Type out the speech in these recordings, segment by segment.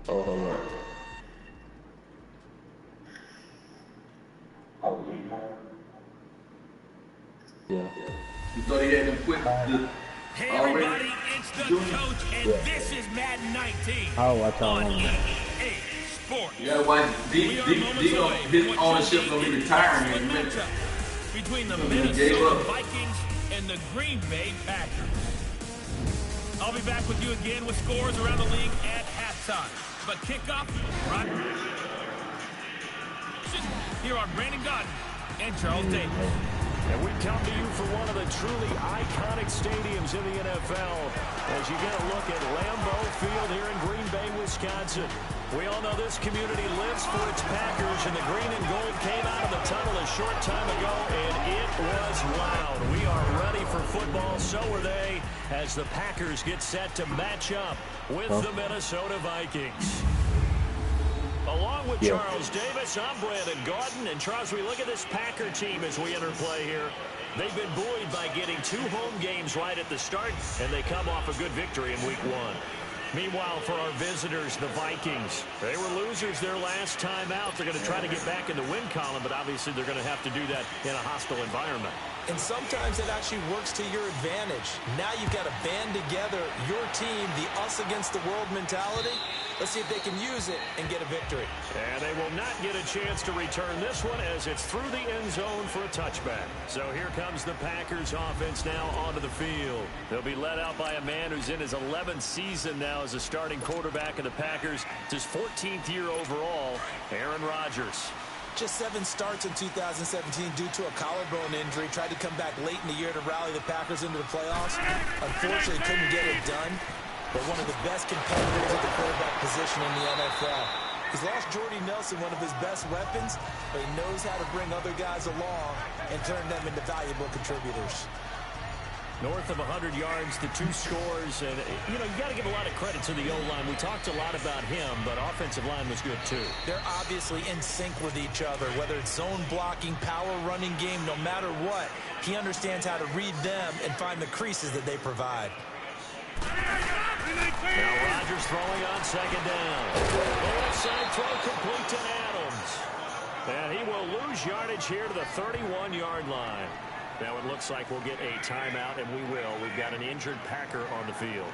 Oh, hold on. Yeah. You thought he had them quick. Hey everybody, it's the coach, and this is Madden 19 on EA Sports. Yeah, why his ownership gonna be retiring in a minute. Between the Minnesota Vikings and the Green Bay Packers. I'll be back with you again with scores around the league at halftime. But kickoff, right? Here are Brandon Godden and Charles Davis. And we come to you from one of the truly iconic stadiums in the NFL as you get a look at Lambeau Field here in Green Bay, Wisconsin. We all know this community lives for its Packers, and the green and gold came out of the tunnel a short time ago, and it was loud. We are ready for football, so are they, as the Packers get set to match up with the Minnesota Vikings. Along with Charles Davis, I'm Brandon Gaudin. And Charles, we look at this Packer team as we enter play here. They've been buoyed by getting 2 home games right at the start, and they come off a good victory in Week 1. Meanwhile, for our visitors, the Vikings, they were losers their last time out. They're going to try to get back in the win column, but obviously they're going to have to do that in a hostile environment. And sometimes it actually works to your advantage. Now you've got to band together your team, the us against the world mentality. Let's see if they can use it and get a victory. And they will not get a chance to return this one as it's through the end zone for a touchback. So here comes the Packers offense now onto the field. They'll be led out by a man who's in his 11th season now as a starting quarterback of the Packers. It's his 14th year overall, Aaron Rodgers. Just 7 starts in 2017 due to a collarbone injury. Tried to come back late in the year to rally the Packers into the playoffs. Unfortunately, couldn't get it done. But one of the best competitors at the quarterback position in the NFL. He's lost Jordy Nelson, one of his best weapons, but he knows how to bring other guys along and turn them into valuable contributors. North of 100 yards, the 2 scores, and, you got to give a lot of credit to the O-line. We talked a lot about him, but offensive line was good, too. They're obviously in sync with each other, whether it's zone blocking, power running game, no matter what. He understands how to read them and find the creases that they provide. Now Rodgers throwing on second down. The left side throw complete to Adams. And he will lose yardage here to the 31-yard line. Now it looks like we'll get a timeout, and we will. We've got an injured Packer on the field.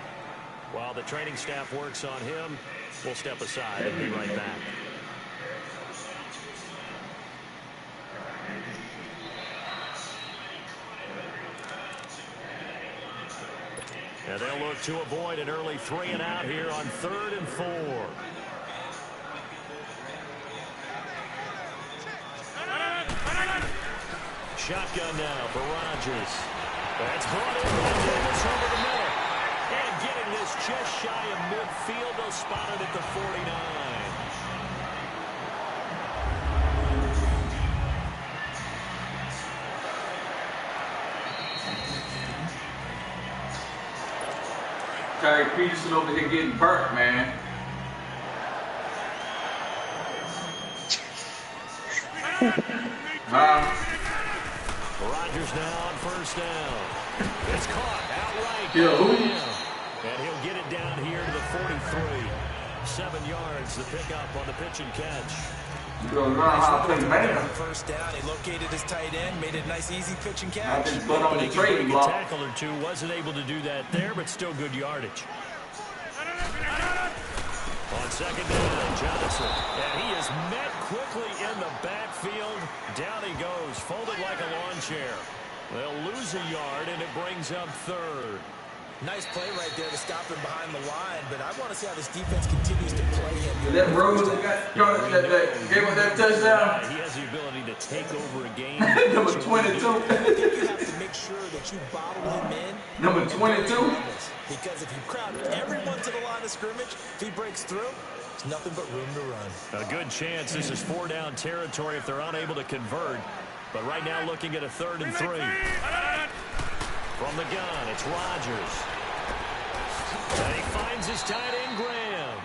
While the training staff works on him, we'll step aside and be right back. And they'll look to avoid an early 3-and-out here on 3rd and 4. Shotgun now for Rodgers. That's brought in by Davis over the middle. And getting this just shy of midfield. They'll spot it at the 49. Terry Peterson over here getting burnt, man. Rodgers now on 1st down. It's caught outright. And he'll get it down here to the 43. 7 yards, the pickup on the pitch and catch. First down, he located his tight end, made it a nice, easy pitch and catch. On the trading block. A tackle or 2, wasn't able to do that there, but still good yardage. On second down, Johnson. And he is met quickly in the backfield. Down he goes, folded like a lawn chair. They'll lose a yard, and it brings up 3rd. Nice play right there to stop him behind the line, but I want to see how this defense continues to play him. That Rose that gave him that touchdown. He has the ability to take over a game. Number 22. I think you have to make sure that you bottle him in. Number 22. Because if you crowd everyone to the line of scrimmage, if he breaks through, there's nothing but room to run. A good chance this is 4-down territory if they're unable to convert. But right now looking at a 3rd and 3. From the gun, it's Rodgers. And he finds his tight end, Graham.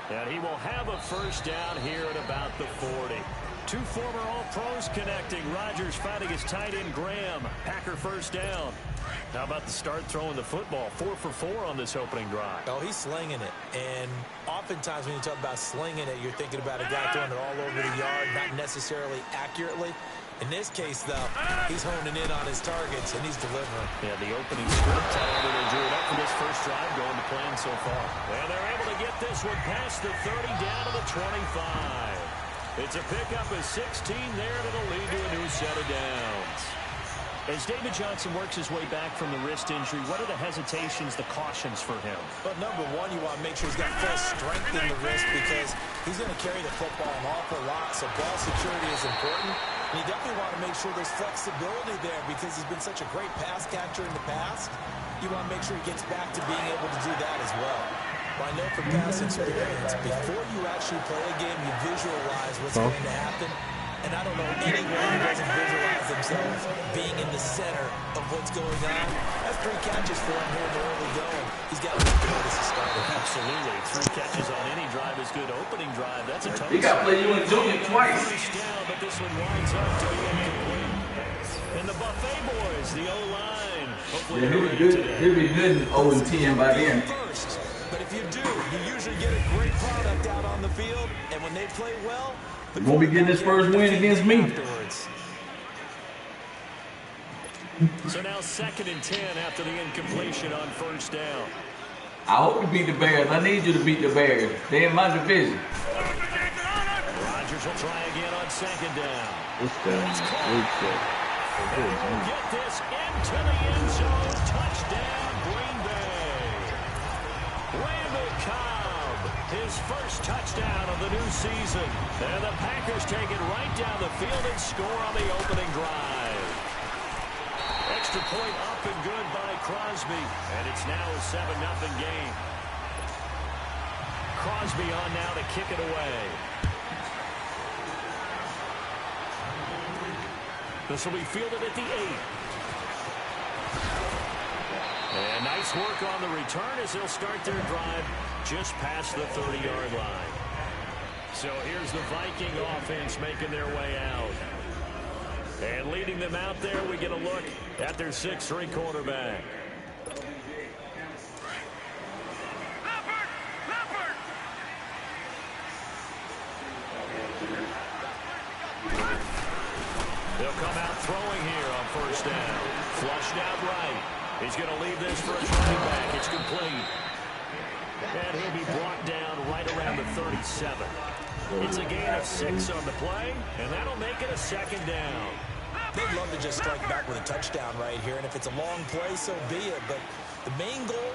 And he will have a 1st down here at about the 40. Two former All-Pros connecting. Rodgers fighting his tight end Graham. Packer first down. How about the start throwing the football? 4 for 4 on this opening drive. Oh, he's slinging it. And oftentimes when you talk about slinging it, you're thinking about a guy throwing it all over the yard, not necessarily accurately. In this case, though, he's honing in on his targets, and he's delivering. Yeah, the opening script, however, they drew it up for this first drive going to plan so far. And they're able to get this one past the 30 down to the 25. It's a pickup of 16 there, and it'll lead to a new set of downs. As David Johnson works his way back from the wrist injury, what are the hesitations, the cautions for him? Well, number one, you want to make sure he's got full strength in the wrist because he's going to carry the football an awful lot, so ball security is important. And you definitely want to make sure there's flexibility there because he's been such a great pass catcher in the past. You want to make sure he gets back to being able to do that as well. Well, I know from past experience, before you actually play a game, you visualize what's going to happen. And I don't know anyone who doesn't visualize themselves being in the center of what's going on. That's 3 catches for him here in the early going. He's got to be good as a starter. Absolutely. 3 catches on any drive is good. Opening drive, that's a total. He got to play you in Junior twice. Down, but this one winds up to be incomplete. And the Buffet boys, the O-line. Yeah, he'll be good in 0-10 by then. But if you do, you usually get a great product out on the field. And when they play well, he won't be getting his first win against me. So now 2nd and 10 after the incompletion on first down. I hope you beat the Bears. I need you to beat the Bears. They're in my division. Rodgers will try again on 2nd down. It's good. Get this into the end zone. Touchdown, Green Bay. Randall Cobb, his first touchdown of the new season. And the Packers take it right down the field and score on the opening drive. Extra point up and good by Crosby. And it's now a 7-0 game. Crosby on now to kick it away. This will be fielded at the 8. And nice work on the return as they'll start their drive just past the 30-yard line. So here's the Viking offense making their way out. And leading them out there, we get a look at their 6'3" quarterback. They'll come out throwing here on first down. Flushed out right. He's going to leave this for a running back. It's complete. And he'll be brought down right around the 37. It's a gain of 6 on the play, and that'll make it a 2nd down. They'd love to just strike back with a touchdown right here, and if it's a long play, so be it. But the main goal,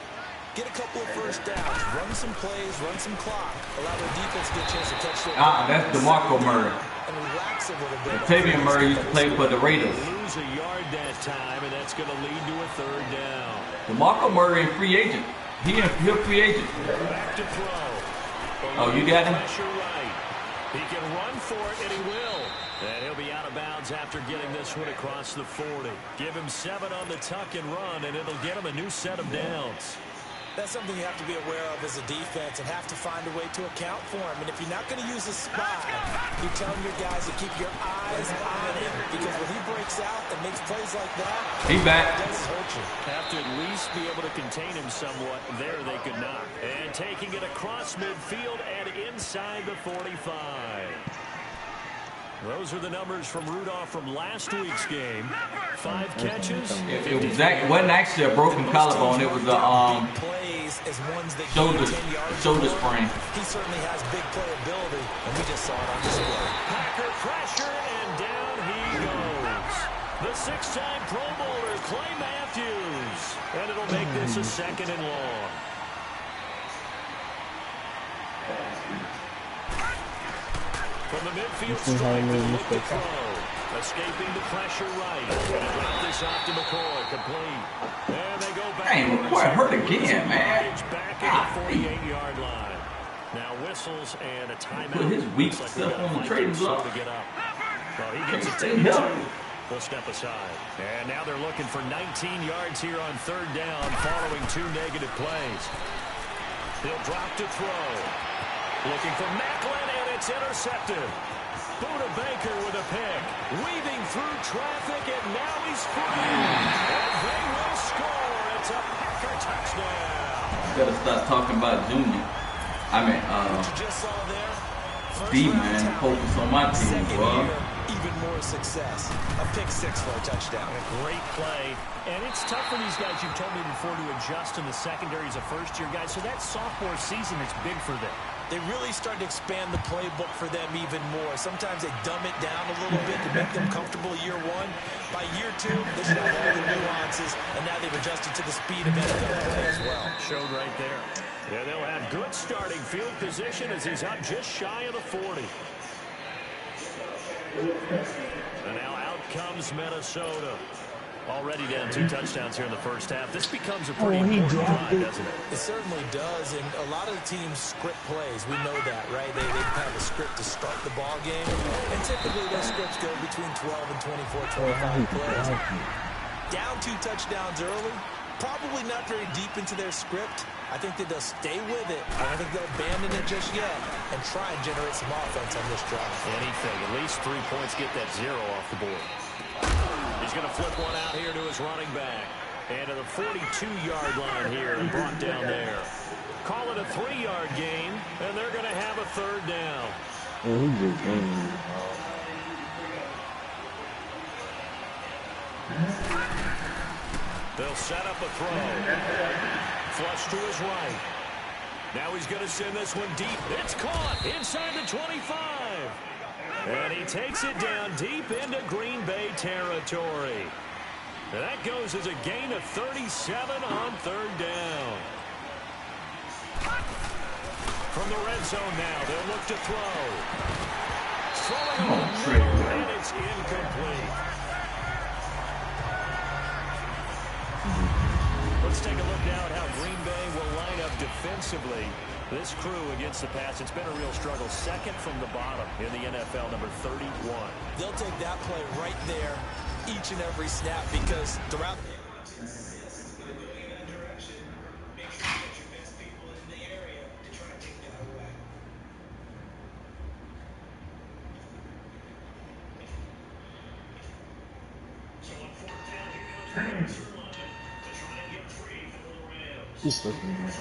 get a couple of first downs, run some plays, run some clock, allow their defense to get a chance to catch their That's DeMarco Murray. and relax a little bit. Tavian Murray used to play for the Raiders. Lose a yard that time, and that's going to lead to a 3rd down. DeMarco Murray, free agent. He's a free agent. Back to throw. Oh, you got him? Pressure right. He can run for it, and he will. And he'll be out of bounds after getting this one across the 40. Give him 7 on the tuck and run, and it'll get him a new set of downs. That's something you have to be aware of as a defense and have to find a way to account for him. And if you're not going to use a spy, you're telling your guys to keep your eyes on him. Because when he breaks out and makes plays like that, He back. it does hurt you. Have to at least be able to contain him somewhat. There they could not. And taking it across midfield and inside the 45. Those are the numbers from Rudolph from last week's game. 5 catches. It wasn't actually a broken collarbone. It was a shoulder sprain. He certainly has big playability, and we just saw it on display. Packer pressure, and down he goes. The 6-time Pro Bowler, Clay Matthews. And it'll make this a 2nd and long. From the midfield stripe, look to throw. Escaping the pressure right. And drop this off to McCoy, complete. And they go back. Dang, McCoy hurt again, man. Back at the 48-yard line. Now whistles and a timeout. Put his weak stuff on the trading block. To get up. Well, he gets it taken too. We'll step aside. And now they're looking for 19 yards here on 3rd down following 2 negative plays. He'll drop to throw. Looking for Macklin, and it's intercepted. Buda Baker with a pick. Weaving through traffic, and now he's free. And they will score. It's a Packer touchdown. Gotta stop talking about Junior. I mean, What you just saw there? B, man, focus on my team, bro. Even more success. A pick six for a touchdown. A great play. And it's tough for these guys, you've told me before, to adjust in the secondary as a first-year guy. So that sophomore season is big for them. They really start to expand the playbook for them even more. Sometimes they dumb it down a little bit to make them comfortable year one. By year two, they should have all the nuances, and now they've adjusted to the speed of NFL play as well. Showed right there. Yeah, they'll have good starting field position as he's up just shy of the 40. And now out comes Minnesota. Already down 2 touchdowns here in the first half. This becomes a pretty important drive, doesn't it? It certainly does, and a lot of the teams script plays. We know that, right? They have a script to start the ball game, and typically those scripts go between 12 and 24, 25 plays. Down 2 touchdowns early, probably not very deep into their script. I think that they'll stay with it. I don't think they'll abandon it just yet and try and generate some offense on this drive. Anything, at least 3 points, get that 0 off the board. He's going to flip one out here to his running back. And to the 42-yard line here and brought down there. Call it a 3-yard gain, and they're going to have a 3rd down. They'll set up a throw. Flush to his right. Now he's going to send this one deep. It's caught inside the 25. And he takes it down deep into Green Bay territory. And that goes as a gain of 37 on 3rd down. From the red zone now, they'll look to throw. Throwing over the middle, and it's incomplete. Let's take a look now at how Green Bay will line up defensively. This crew against the pass, it's been a real struggle. 2nd from the bottom in the NFL, number 31. They'll take that play right there each and every snap because throughout the Just looking at it.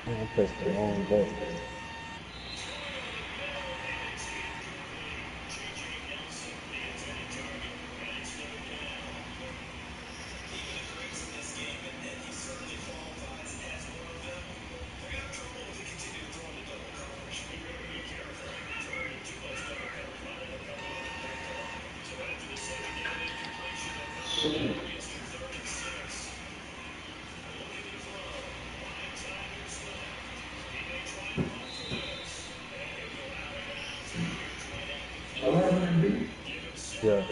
I pressed the wrong button. Yeah.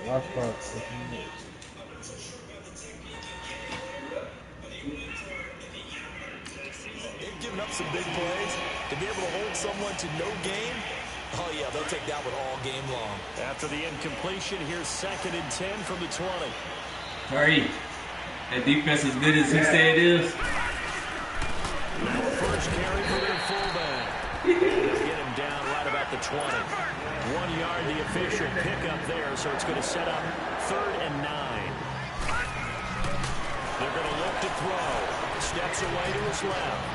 Last part. They've given up some big plays. To be able to hold someone to no gain, oh, yeah, they'll take that one all game long. After the incompletion, here's 2nd and 10 from the 20. Hurry. That defense as good as he said it is. Now the first carry for their fullback. They'll get him down right about the 20. 1 yard, the official pickup there, so it's going to set up 3rd and 9. They're going to look to throw. Steps away to his left.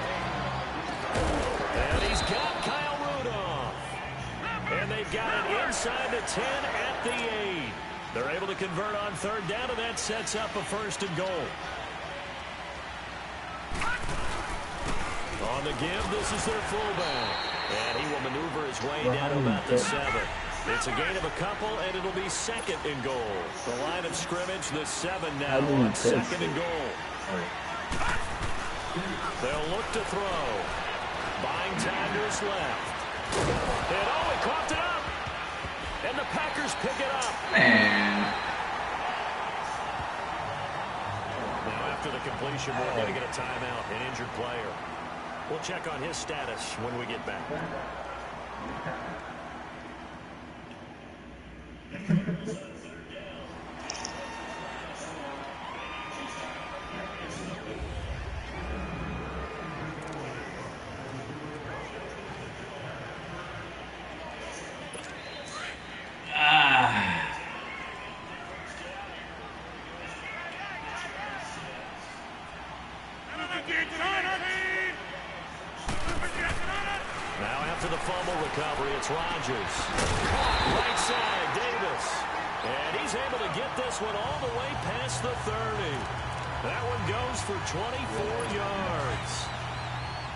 And he's got Kyle Rudolph. And they've got it inside the 10 at the 8. They're able to convert on 3rd down, and that sets up a 1st and goal. On the give, this is their fullback. And he will maneuver his way down to about the 7. It's a gain of a couple, and it'll be 2nd and goal. The line of scrimmage, the 7 now on 2nd and goal. They'll look to throw. Buying time to his left. And he coughed it up. And the Packers pick it up. Man. Now after the completion, we're going to get a timeout, an injured player. We'll check on his status when we get back. Now after the fumble recovery, it's Rodgers. Right side, Davis. And he's able to get this one all the way past the 30. That one goes for 24 yards.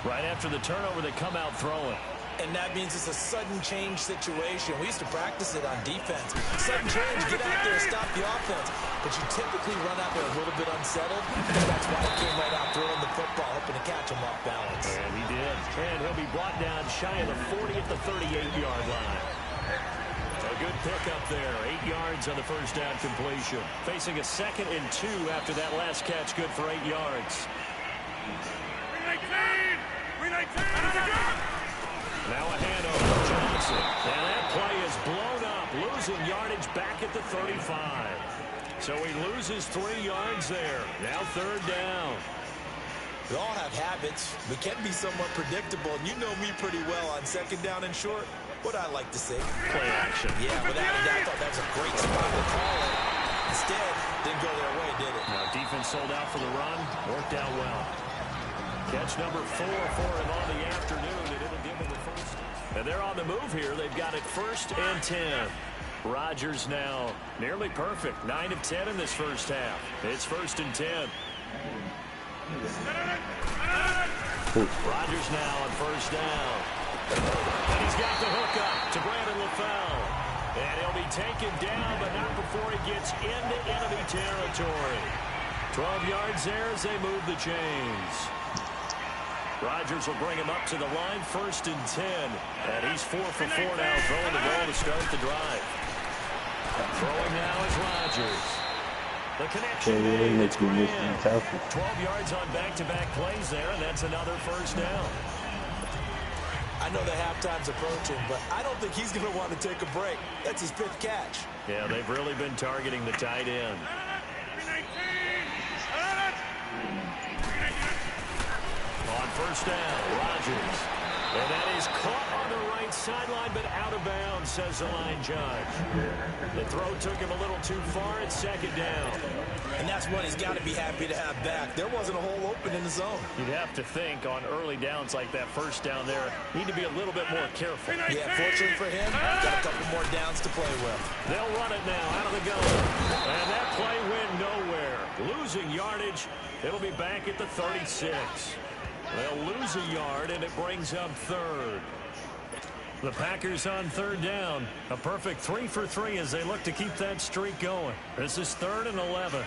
Right after the turnover, they come out throwing. And that means it's a sudden change situation. We used to practice it on defense. Sudden change, get out there, stop the offense. But you typically run out there a little bit unsettled. That's why he came right out throwing the football, hoping to catch him off balance. And he did. And he'll be brought down shy of the 40 at the 38-yard line. A good pickup there. 8 yards on the first down completion. Facing a 2nd and 2 after that last catch, good for 8 yards. Now a handover to Johnson. And that play is blown up, losing yardage back at the 35. So he loses 3 yards there. Now 3rd down. We all have habits, but can be somewhat predictable. And you know me pretty well on 2nd down and short. What I like to say. Play action. Yeah, without a doubt, I thought that was a great spot to call it. Instead, didn't go their way, did it? Now defense sold out for the run. Worked out well. Catch number 4 for him on the afternoon, and it'll give him the first. And they're on the move here. They've got it 1st and 10. Rodgers now nearly perfect. 9 of 10 in this first half. It's 1st and 10. Rodgers now on 1st down. And he's got the hook up to Brandon LaFell. And he'll be taken down, but not before he gets into enemy territory. 12 yards there as they move the chains. Rodgers will bring him up to the line, 1st and 10. And he's 4 for 4 now, throwing the ball to start the drive. Throwing now is Rodgers. The connection made. It's Graham. 12 yards on back-to-back plays there, and that's another 1st down. I know the halftime's approaching, but I don't think he's going to want to take a break. That's his 5th catch. Yeah, they've really been targeting the tight end. On 1st down, Rodgers. And that is caught on the right sideline, but out of bounds, says the line judge. The throw took him a little too far. It's 2nd down. And that's what he's got to be happy to have back. There wasn't a hole open in the zone. You'd have to think on early downs like that 1st down there, need to be a little bit more careful. Yeah, fortunately for him, got a couple more downs to play with. They'll run it now out of the gun. And that play went nowhere. Losing yardage. It'll be back at the 36. They'll lose a yard, and it brings up 3rd. The Packers on 3rd down. A perfect 3 for 3 as they look to keep that streak going. This is 3rd and 11.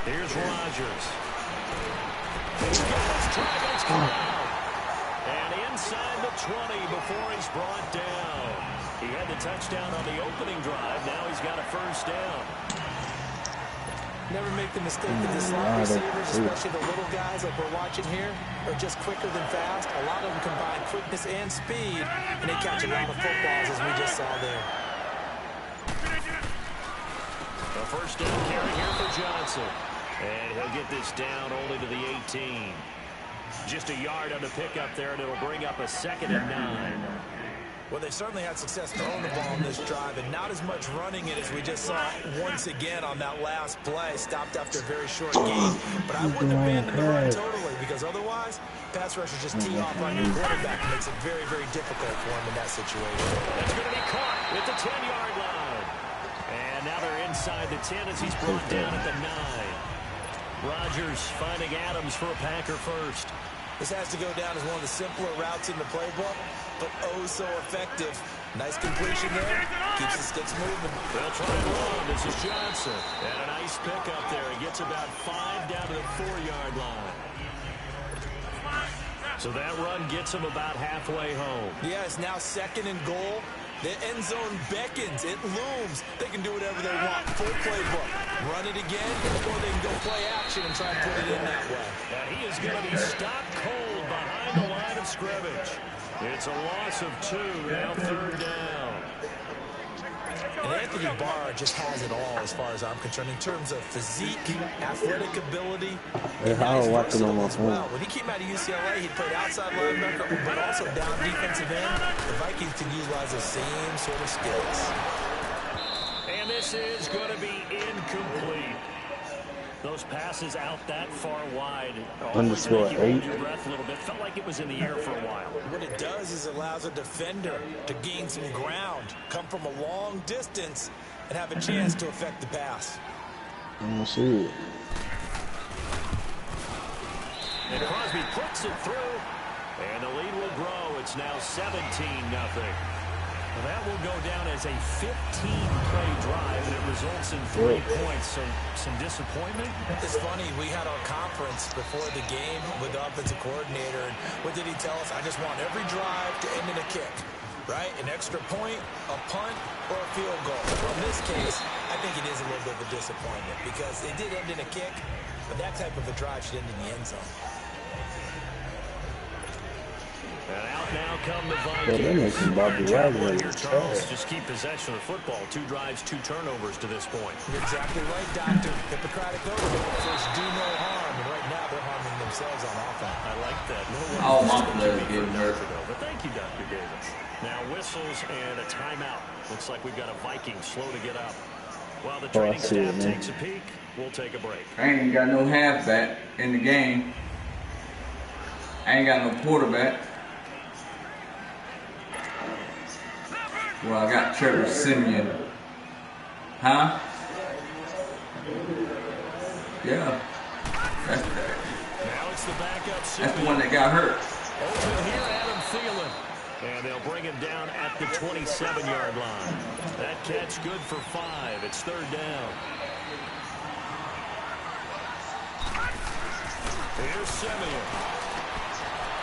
Here's Rodgers. He's got his drive, and it's caught out. And inside the 20 before he's brought down. He had the touchdown on the opening drive. Now he's got a first down. Never make the mistake that the slot receivers, especially the little guys like we're watching here, are just quicker than fast. A lot of them combine quickness and speed, and they catch a lot of footballs, as we just saw there. A first down carry here for Johnson. And he'll get this down only to the 18. Just a yard on the pickup there, and it'll bring up a 2nd and 9. Well, they certainly had success throwing the ball on this drive, and not as much running it as we just saw once again on that last play. Stopped after a very short game. But I wouldn't abandon the run totally, because otherwise, pass rushers just tee off on your quarterback. It makes it very, very difficult for him in that situation. That's going to be caught at the 10-yard line. And now they're inside the 10 as he's brought down at the 9. Rodgers finding Adams for a Packer first. This has to go down as one of the simpler routes in the playbook, but oh so effective. Nice completion there. Keeps the sticks moving. They'll try and run. This is Johnson. And a nice pickup there. He gets about 5 down to the 4-yard line. So that run gets him about halfway home. Yeah, it's now 2nd and goal. The end zone beckons. It looms. They can do whatever they want. Full playbook. Run it again, or they can go play action and try and put it in that way. And he is going to be stopped cold behind the line of scrimmage. It's a loss of 2. Now 3rd down. And Anthony Barr just has it all as far as I'm concerned in terms of physique, athletic ability. I don't watch it on my phone. When he came out of UCLA, he played outside linebacker, but also down defensive end. The Vikings can utilize the same sort of skills. And this is going to be incomplete. Those passes out that far wide. Underscore 8. Your breath a little bit. Felt like it was in the air for a while. What it does is it allows a defender to gain some ground, come from a long distance, and have a chance to affect the pass. I see it. And Crosby puts it through, and the lead will grow. It's now 17-0. Well, that will go down as a 15-play drive, and it results in 3 points. So some disappointment. It's funny. We had our conference before the game with the offensive coordinator, and what did he tell us? I just want every drive to end in a kick, right? An extra point, a punt, or a field goal. Well, in this case, I think it is a little bit of a disappointment because it did end in a kick, but that type of a drive should end in the end zone. And out now come the Vikings. Well, that makes Bobby Wagner Charles just keep possession of the football. 2 drives, 2 turnovers to this point. You're exactly right, Doctor. Hippocratic oath. First, do no harm. And right now, they're harming themselves on offense. I like that. All my players getting hurt. But thank you, Dr. Davis. Now whistles and a timeout. Looks like we've got a Viking slow to get up. While the training staff takes a peek, we'll take a break. I ain't got no halfback in the game. I ain't got no quarterback. Well, I got Trevor Simeon. Huh? Yeah. That's the backup. That's the one that got hurt. Open here, Adam Thielen. And they'll bring him down at the 27-yard line. That catch good for 5. It's 3rd down. Here's Simeon.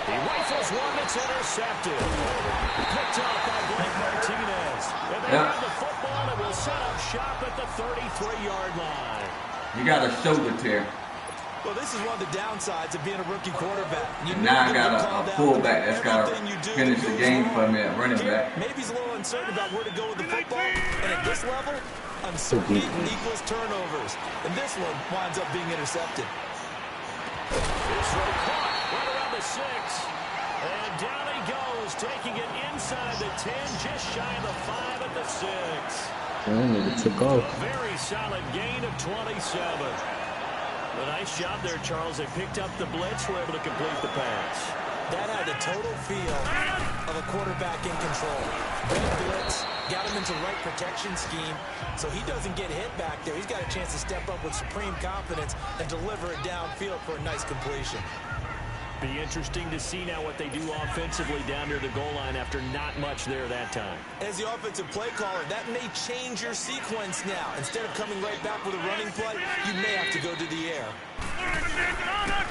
He rifles one that's intercepted. Picked off by Blake Martinez. And they have the football and will set up shop at the 33-yard line. You got a shoulder tear. Well, this is one of the downsides of being a rookie quarterback. Now I got a fullback that's got to finish the game for me at running back. Maybe he's a little uncertain about where to go with the football. And at this level, uncertainty equals turnovers. And this one winds up being intercepted. This one caught right around the 6. And down he goes, taking it inside the 10, just shy of the 5 at the 6. It took off. A very solid gain of 27. A nice job there, Charles. They picked up the blitz, were able to complete the pass. That had the total feel of a quarterback in control. Big blitz, got him into right protection scheme, so he doesn't get hit back there. He's got a chance to step up with supreme confidence and deliver it downfield for a nice completion. Be interesting to see now what they do offensively down near the goal line after not much there that time. As the offensive play caller, that may change your sequence now. Instead of coming right back with a running play, you may have to go to the air.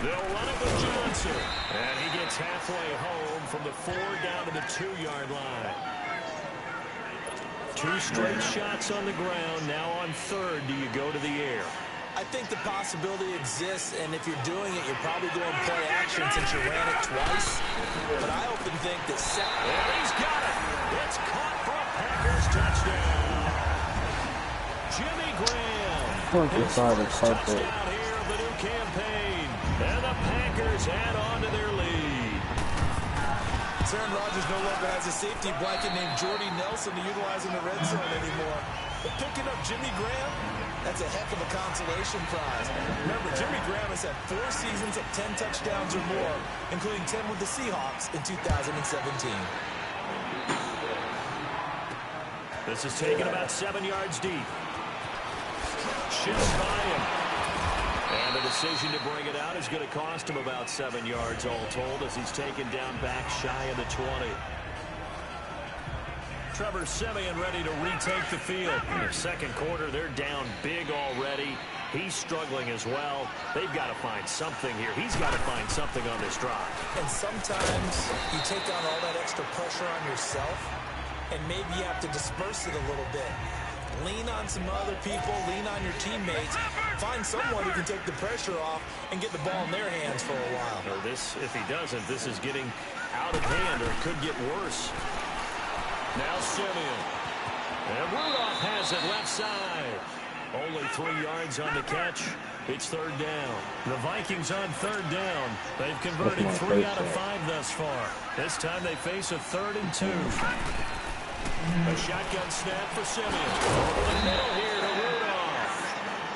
They'll run it with It's halfway home from the 4 down to the 2-yard line. 2 straight shots on the ground. Now on 3rd, do you go to the air? I think the possibility exists, and if you're doing it, you're probably going play action since you ran it twice. But I often think that and he's got it. It's caught for a Packers touchdown. Jimmy Graham. His first touchdown here of the new campaign. And the Packers add on to their lead. Aaron Rodgers no longer has a safety blanket named Jordy Nelson to utilize in the red zone anymore. But picking up Jimmy Graham, that's a heck of a consolation prize. Remember, Jimmy Graham has had 4 seasons of 10 touchdowns or more, including 10 with the Seahawks in 2017. This is taken about 7 yards deep. Shifts by him. And the decision to bring it out is going to cost him about 7 yards all told as he's taken down back shy of the 20. Trevor Siemian ready to retake the field. In the second quarter, they're down big already. He's struggling as well. They've got to find something here. He's got to find something on this drive. And sometimes you take on all that extra pressure on yourself, and maybe you have to disperse it a little bit. Lean on some other people, lean on your teammates, find someone who can take the pressure off and get the ball in their hands for a while. Or this, if he doesn't, this is getting out of hand, or it could get worse. Now Siemian. And Rudolph has it left side. Only 3 yards on the catch. It's 3rd down. The Vikings on 3rd down. They've converted 3 out of 5 thus far. This time they face a 3rd and 2. A shotgun snap for Siemian. Over the middle here to Rudolph.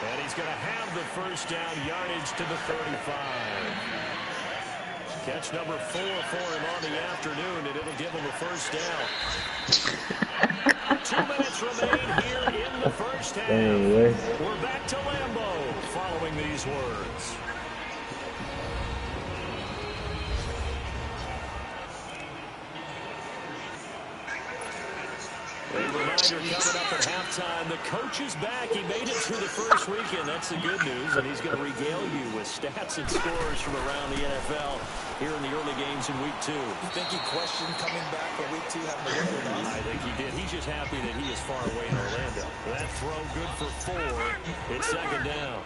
And he's going to have the first down yardage to the 35. Catch number 4 for him on the afternoon, and it'll give him a first down. 2 minutes remain here in the first half. We're back to Lambeau following these words. A reminder coming up at halftime. The coach is back. He made it through the first weekend. That's the good news. And he's going to regale you with stats and scores from around the NFL here in the early games in week 2. You think he questioned coming back for week 2 having to win or not? I think he did. He's just happy that he is far away in Orlando. That throw good for 4. It's 2nd down.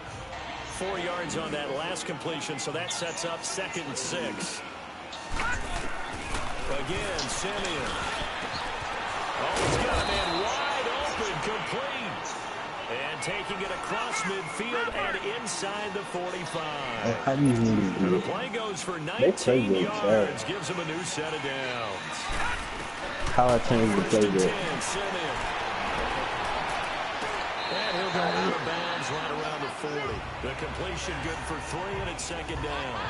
4 yards on that last completion, so that sets up 2nd and 6. Again, Siemian. Oh, he's got a man wide open, complete. And taking it across midfield and inside the 45. The play goes for 19 yards, gives him a new set of downs. How I changed the play there. And he'll go out of bounds right around the 40. The completion good for 3, and it's 2nd down.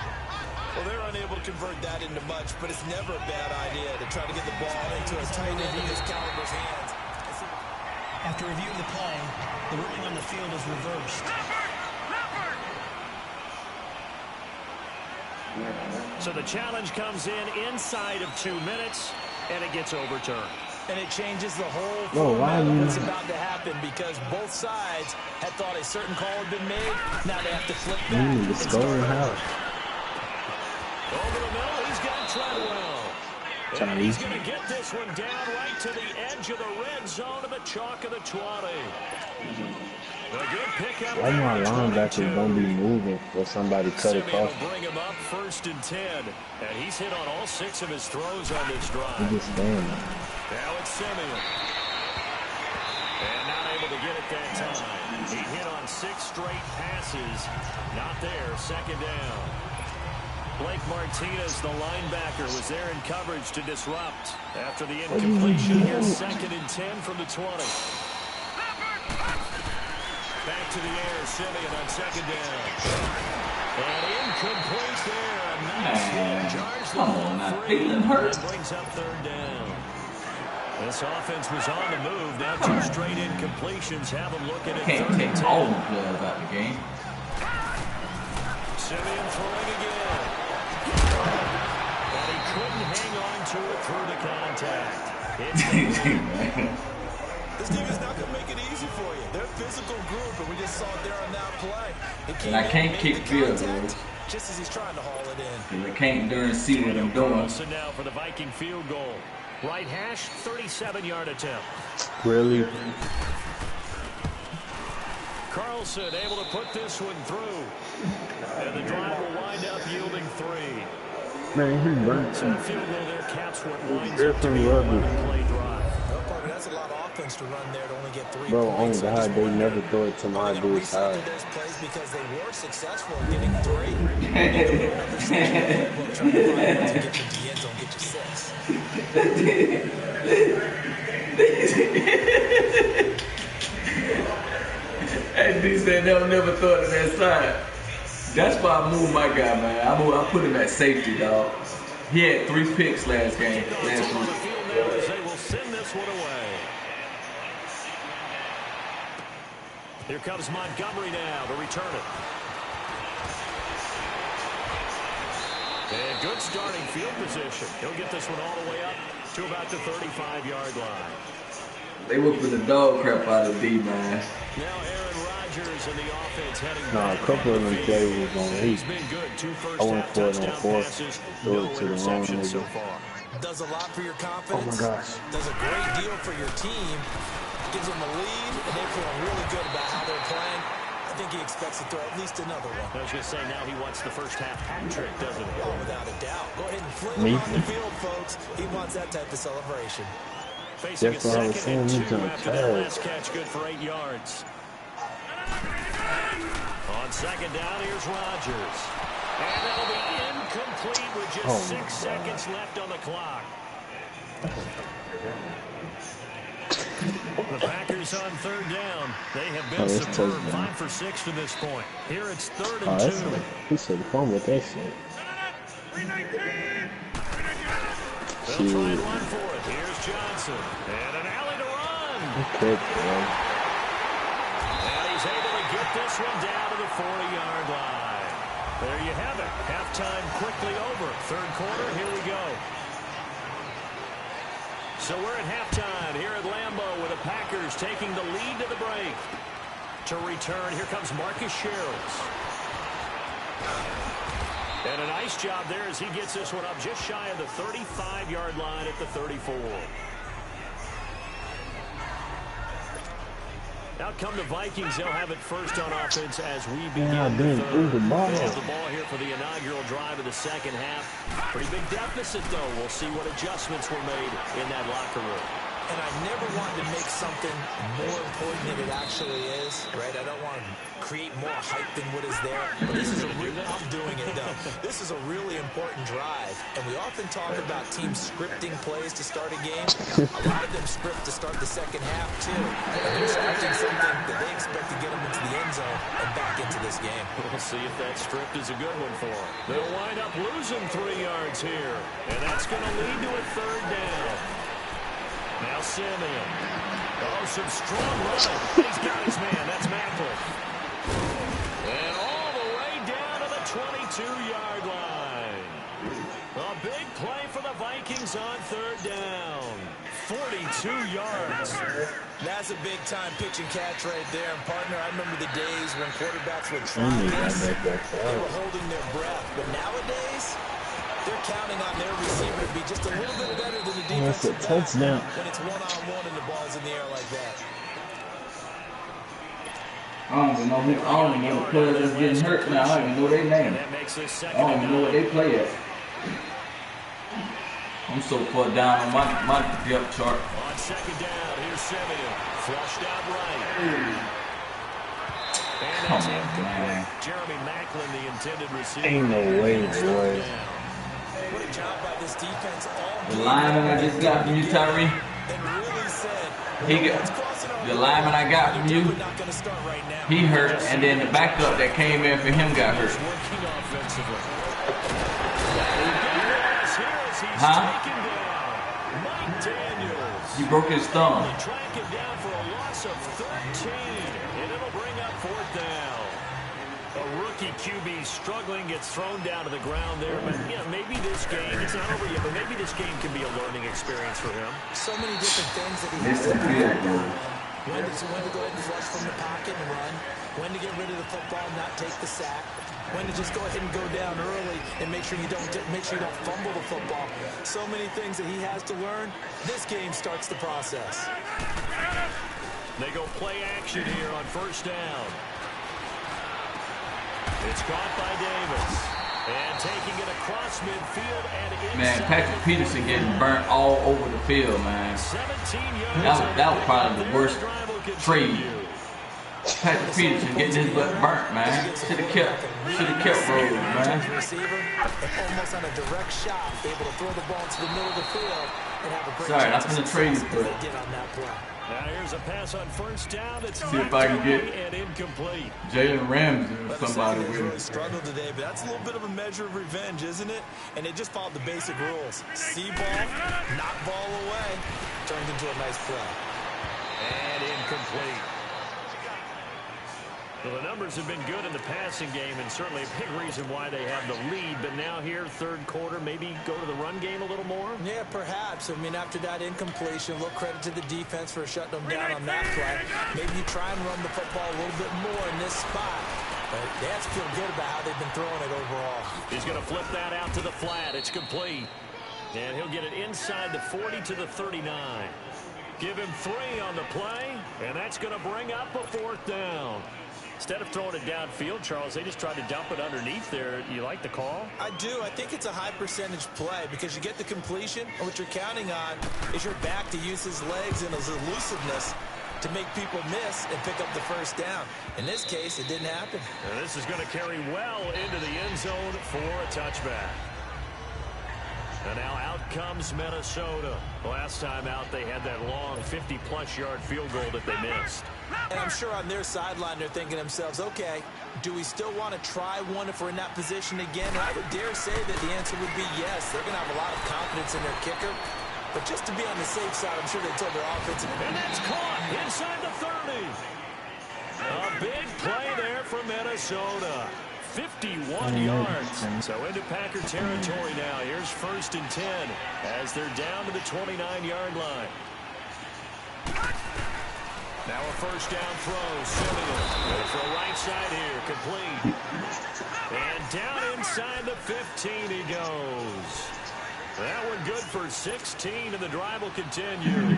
Well, they're unable to convert that into much, but it's never a bad idea to try to get the ball into a tight end of his caliber's hands. After reviewing the play, the ruling on the field is reversed. So the challenge comes in inside of 2 minutes, and it gets overturned. And it changes the whole format of what's about to happen because both sides had thought a certain call had been made. Now they have to flip back and start over. Over the middle, he's got Treadwell. And he's going to get this one down right to the edge of the red zone of the chalk of the 20. A good pickup. Why my linebackers don't be moving for somebody cut it off? Will bring him up 1st and 10. And he's hit on all 6 of his throws on this drive. He just standing. Now it's Siemian. And not able to get it that time. He hit on 6 straight passes. Not there. 2nd down. Blake Martinez, the linebacker, was there in coverage to disrupt. After the incompletion, here's 2nd and 10 from the 20. Back to the air, Siemian on 2nd down. And incomplete there. A nice hit. Jars the ball free. And brings up 3rd down. This offense was on the move. Now 2 straight incompletions have them looking at 3rd and 10. All the play about the game. Siemian throwing again. And he couldn't hang on to it through the contact. This team is not going to make it easy for you. They're a physical group, and we just saw it there on that play. And I can't kick field goals. just as he's trying to haul it in. And they can't darn see what I'm doing. Carlson now for the Viking field goal. Right hash, 37-yard attempt. Really? Carlson able to put this one through. And the drive will wind up yielding 3. Man, he burnt So some. the field goal there caps what winds They're up to from be a rubber. 11-play drive. Well, Parker, that's a lot of offense to run there to only get 3 Bro, on points. I God, just they wonder, never throw it to are my they gonna dude's recycle side. those plays because they were successful in getting 3? Or they're gonna do another section of the playbook trying to find ways to get to the end zone, get you 6. Hey, D said they'll never throw it to that side. That's why I moved my guy, man. I put him at safety, dog. He had 3 picks last week. They will send this one away. Here comes Montgomery now to return it. And good starting field position. He'll get this one all the way up to about the 35-yard line. They whooping the dog crap out of D, man. Now Aaron Rodgers and the offense heading Nah, a back couple of them the plays field. was on He's heat. been good. 2 I first-half went for it on touchdown 4th. passes, Threw no it to the wrong interceptions so nigga. far. Does a lot for your Oh confidence. my gosh. Does a great deal for your team. Gives them a lead, and they're feeling really good about how they're playing. I think he expects to throw at least another one. I was going to say, now he wants the first-half hat trick, doesn't he? Oh, without a doubt. Go ahead and fling Me? him on the field, folks. He wants that type of celebration. Facing a That's what I was second and saying, 2 he's after that tired. last catch, good for 8 yards. On second down, here's Rodgers. And that'll be incomplete with just 6 seconds left on the clock. The Packers on third down. They have been that's superb, touchdown. 5 for 6 to this point. Here it's 3rd Oh, and that's 2. it. He said the phone with that shit. They'll try and run for it. Here's Johnson. And an alley to run. Okay, bro. And he's able to get this one down to the 40-yard line. There you have it. Halftime quickly over. 3rd quarter, here we go. So we're at halftime here at Lambeau with the Packers taking the lead to the break. To return, here comes Marcus Sherrills. And a nice job there as he gets this one up just shy of the 35-yard line at the 34. Out come the Vikings. They'll have it first on offense as we begin the third. They have the ball here for the inaugural drive of the second half. Pretty big deficit, though. We'll see what adjustments were made in that locker room. And I never wanted to make something more important than it actually is, right? I don't want to create more hype than what is there. But this is I'm doing it, though. This is a really important drive. And we often talk about teams scripting plays to start a game. A lot of them script to start the second half, too. And they're scripting something that they expect to get them into the end zone and back into this game. We'll see if that script is a good one for them. They'll wind up losing 3 yards here. And that's going to lead to a 3rd down. Now Simeon. Oh, some strong running. He's got his man. That's Macklin. And all the way down to the 22-yard line. A big play for the Vikings on 3rd down. 42 yards. That's a big-time pitch and catch right there. And, partner, I remember the days when quarterbacks would try this. They were holding their breath. But nowadays, they're counting on their receiver to be just a little bit better than the defensive back touchdown. when it's one-on-one and the ball's in the air like that. I don't even know the players that's getting hurt now. I don't even know their name. That makes this I second don't and even know what they play at. I'm so far down on my depth chart. On second down, here's Simeon. Flushed out right. And that's incomplete. Jeremy Macklin, the intended receiver. Ain't no way, boy. What a job by this defense. The lineman I just got from you, Tyree. And really said, The lineman I got from you, not going to start right now. he hurt, and then the backup that came in for him got hurt. Working offensively. Huh? Taken down. Mike Daniels. He broke his thumb. They track him down for a loss of 13, and it'll bring up 4th down. A rookie QB struggling, gets thrown down to the ground there, but yeah, maybe this game, it's not over yet, but maybe this game can be a learning experience for him. So many different things that he This has is to good, do. dude. When to go ahead and flush from the pocket and run. When to get rid of the football and not take the sack. when to just go ahead and go down early and make sure you don't fumble the football. So many things that he has to learn. This game starts the process. They go play action here on first down. It's caught by Davis. And taking it across midfield and inside. Man, Patrick Peterson getting burnt all over the field, man. That was probably the worst trade. Patrick Peterson getting his butt burnt, man. Should have kept Rhodes, man. Receiver, almost on a direct shot, able to throw the ball to the middle of the field and have a great Sorry, I'm gonna trade you, but now here's a pass on first down. It's see if I can get and incomplete. Jalen Ramsey or somebody with really struggled today, but that's a little bit of a measure of revenge, isn't it? And they just followed the basic rules. See ball, knock ball away, turned into a nice play. And incomplete. Well, the numbers have been good in the passing game, and certainly a big reason why they have the lead. But now here, third quarter, maybe go to the run game a little more? Yeah, perhaps. I mean, after that incompletion, a little credit to the defense for shutting them down on that play. Maybe you try and run the football a little bit more in this spot. But they have to feel good about how they've been throwing it overall. He's going to flip that out to the flat. It's complete. And he'll get it inside the 40 to the 39. Give him 3 on the play, and that's going to bring up a fourth down. Instead of throwing it downfield, Charles, they just tried to dump it underneath there. You like the call? I do. I think it's a high percentage play because you get the completion, and what you're counting on is your back to use his legs and his elusiveness to make people miss and pick up the first down. In this case, it didn't happen. And this is going to carry well into the end zone for a touchback. And now out comes Minnesota. Last time out, they had that long 50-plus yard field goal that they missed. And I'm sure on their sideline, they're thinking to themselves, okay, do we still want to try one if we're in that position again? And I would dare say that the answer would be yes. They're going to have a lot of confidence in their kicker. But just to be on the safe side, I'm sure they told their offensive. And that's caught inside the 30. A big play there for Minnesota. 51 yards. So into Packer territory now. Here's 1st and 10 as they're down to the 29-yard line. Now a first down throw. Simeon going for a right side here. Complete. And down inside the 15 he goes. That one good for 16, and the drive will continue.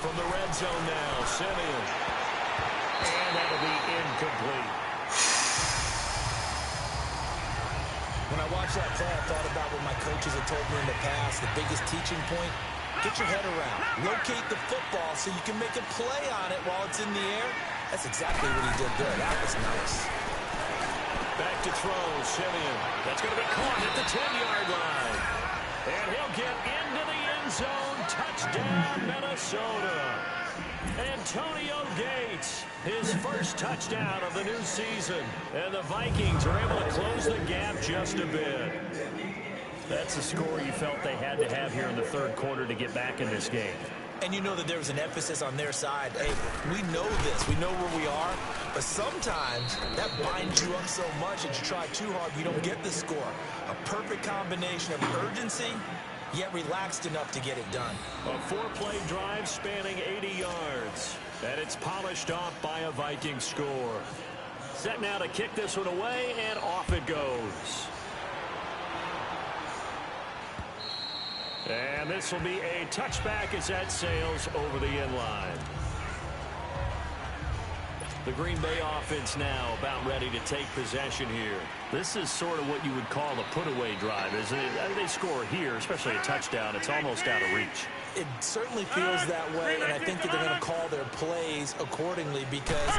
From the red zone now, Simeon. And that'll be incomplete. When I watched that play, I thought about what my coaches had told me in the past. The biggest teaching point, get your head around. Locate the football so you can make a play on it while it's in the air. That's exactly what he did there. That was nice. Back to throw, Simeon. That's going to be caught at the 10-yard line. And he'll get into the end zone. Touchdown, Minnesota. Antonio Gates, his first touchdown of the new season. And the Vikings are able to close the gap just a bit. That's the score you felt they had to have here in the third quarter to get back in this game. And you know that there was an emphasis on their side. Hey, we know this. We know where we are. But sometimes that binds you up so much that you try too hard, you don't get the score. A perfect combination of urgency, yet relaxed enough to get it done. A 4-play drive spanning 80 yards. And it's polished off by a Viking score. Set now to kick this one away, and off it goes. And this will be a touchback as that sails over the end line. The Green Bay offense now about ready to take possession here. This is sort of what you would call a put-away drive, isn't it? They score here, especially a touchdown. It's almost out of reach. It certainly feels that way, and I think that they're going to call their plays accordingly because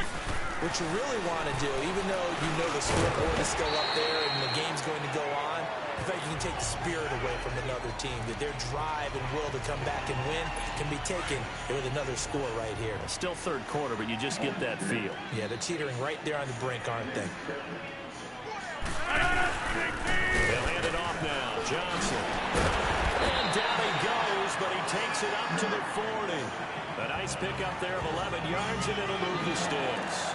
what you really want to do, even though you know the scoreboard is still up there and the game's going to go on, in fact, you can take the spirit away from another team, that their drive and will to come back and win can be taken with another score right here. Still third quarter, but you just get that feel. Yeah, they're teetering right there on the brink, aren't they? They'll hand it off now. Johnson. And down he goes, but he takes it up to the 40. A nice pickup there of 11 yards, and it'll move the sticks.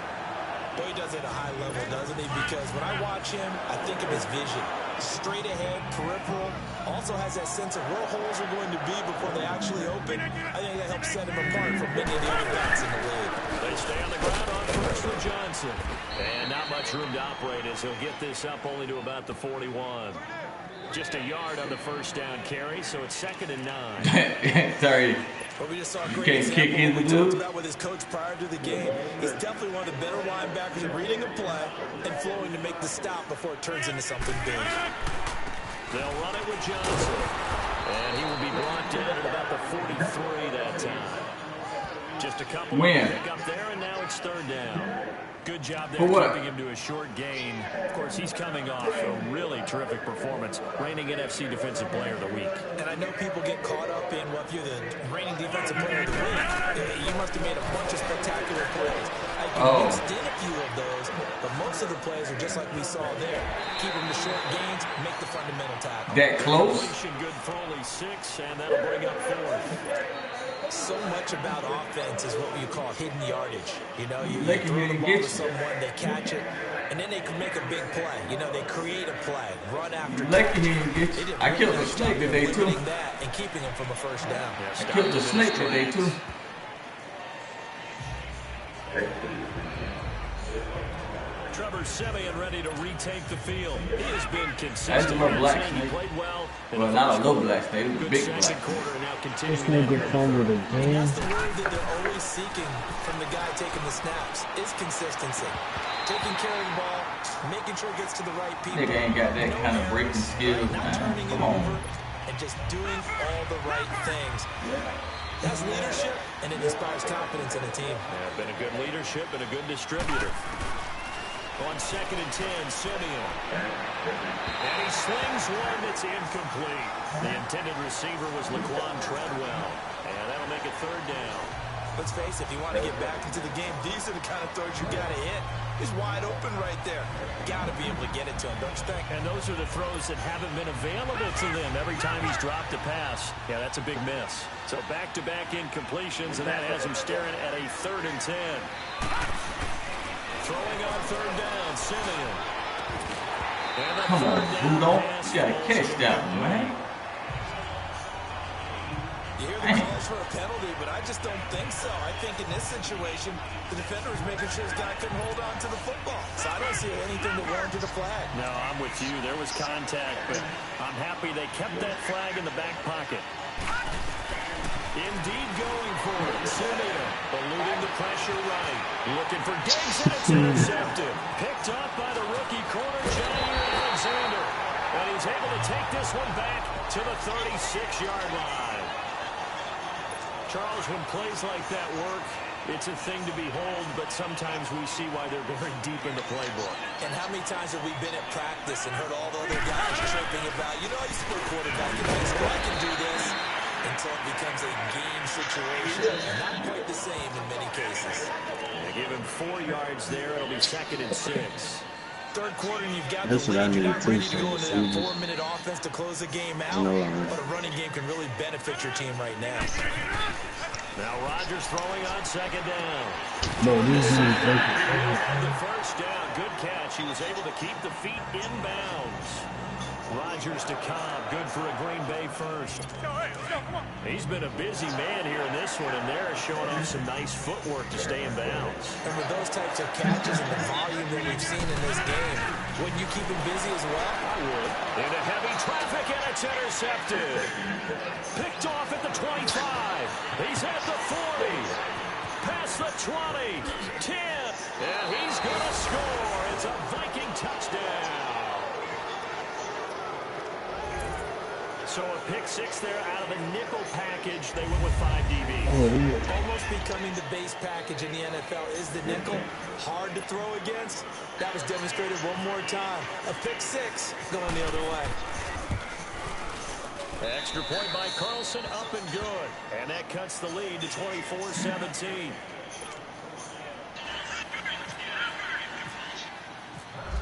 Boy, he does it at a high level, doesn't he? Because when I watch him, I think of his vision. Straight ahead, peripheral. Also has that sense of where holes are going to be before they actually open. I think that helps set him apart from many of the other backs in the league. They He'll stay on the ground on first for Johnson. And not much room to operate as he'll get this up only to about the 41. Just a yard on the first down carry, so it's 2nd and 9. Sorry. But we just saw a You great can't kick example in of what the we talked dude. about with his coach prior to the game. He's definitely one of the better linebackers at reading a play and flowing to make the stop before it turns into something big. They'll run it with Johnson. And he will be brought down at about the 43 that time. Just a couple Win. of pick up there, and now it's 3rd down. Good job there For what? keeping him to a short gain. Of course, he's coming off a really terrific performance, reigning NFC Defensive Player of the Week. And I know people get caught up in, well, if you're the reigning defensive player of the week, you must have made a bunch of spectacular plays. I mixed in a few of those, but most of the plays are just like we saw there. Keep them to short gains, make the fundamental tackle. That close? Good for only 6, and that'll bring up 4th. So much about offense is what you call hidden yardage. You know, you Lucky throw he the didn't ball get to you. someone, they catch it, and then they can make a big play. You know, they create a play, run after. Lucky he didn't get you. I killed the snake today too. That and keeping him from a first down. I killed the snake today too. Trevor Siemian ready to retake the field. He has been That's consistent. a little black He snake. played well. Well, not a little black snake. It was a Good big second black. quarter, and now This continuing. nigga fumbled And again. that's the word that they're always seeking from the guy taking the snaps is consistency. Taking care of the ball, making sure it gets to the right people. Nigga ain't got that kind of breaking skills, Not man. turning it Come on. over and just doing all the right things. That's leadership, and it inspires confidence in a team. Yeah, been a good leadership and a good distributor. On 2nd and 10, Siemian. And he slings one that's incomplete. The intended receiver was Laquan Treadwell. And that'll make it 3rd down. Let's face it, if you want to get back into the game, these are the kind of throws you got to hit. He's wide open right there. Got to be able to get it to him, don't you think? And those are the throws that haven't been available to them every time he's dropped a pass. Yeah, that's a big miss. So back-to-back incompletions, and that has him staring at a 3rd and 10. Throwing on 3rd down, Siemian. And the Come on, 3rd down Budo. pass You gotta falls catch that one, man. You hear the calls for a penalty, but I just don't think so. I think in this situation, the defender was making sure his guy couldn't hold on to the football. So I don't see anything that warranted a flag. No, I'm with you. There was contact, but I'm happy they kept that flag in the back pocket. Indeed going for it. Siemian eluding the pressure right. Looking for Diggs, and it's intercepted. Picked up by the rookie corner, Jair Alexander. And he's able to take this one back to the 36-yard line. Charles, when plays like that work, it's a thing to behold, but sometimes we see why they're very deep in the playbook. And how many times have we been at practice and heard all the other guys chirping about, you know, I used to play quarterback in high school, I can do this, until it becomes a game situation. Not quite the same in many cases. They give him 4 yards there. It'll be 2nd and 6. Third quarter, and you've got That's the what I lead. You're need not too, ready to go into so that just- 4-minute offense to close the game out. No, But a running game can really benefit your team right now. Now Rodgers throwing on 2nd down. Bro, this is The first down. Good catch. He was able to keep the feet in bounds. Rodgers to Cobb. Good for a Green Bay first. He's been a busy man here in this one, and they're showing off some nice footwork to stay in bounds. And with those types of catches and the volume that we've seen in this game, wouldn't you keep him busy as well? I would. Into heavy traffic, and it's intercepted. Picked off at the 25. He's at the 40. Past the 20. 10. And he's going to score. It's a Viking touchdown. So a pick 6 there out of the nickel package. They went with 5 DBs. Almost becoming the base package in the NFL is the nickel. Hard to throw against. That was demonstrated one more time. A pick 6 going the other way. Extra point by Carlson, up and good. And that cuts the lead to 24-17.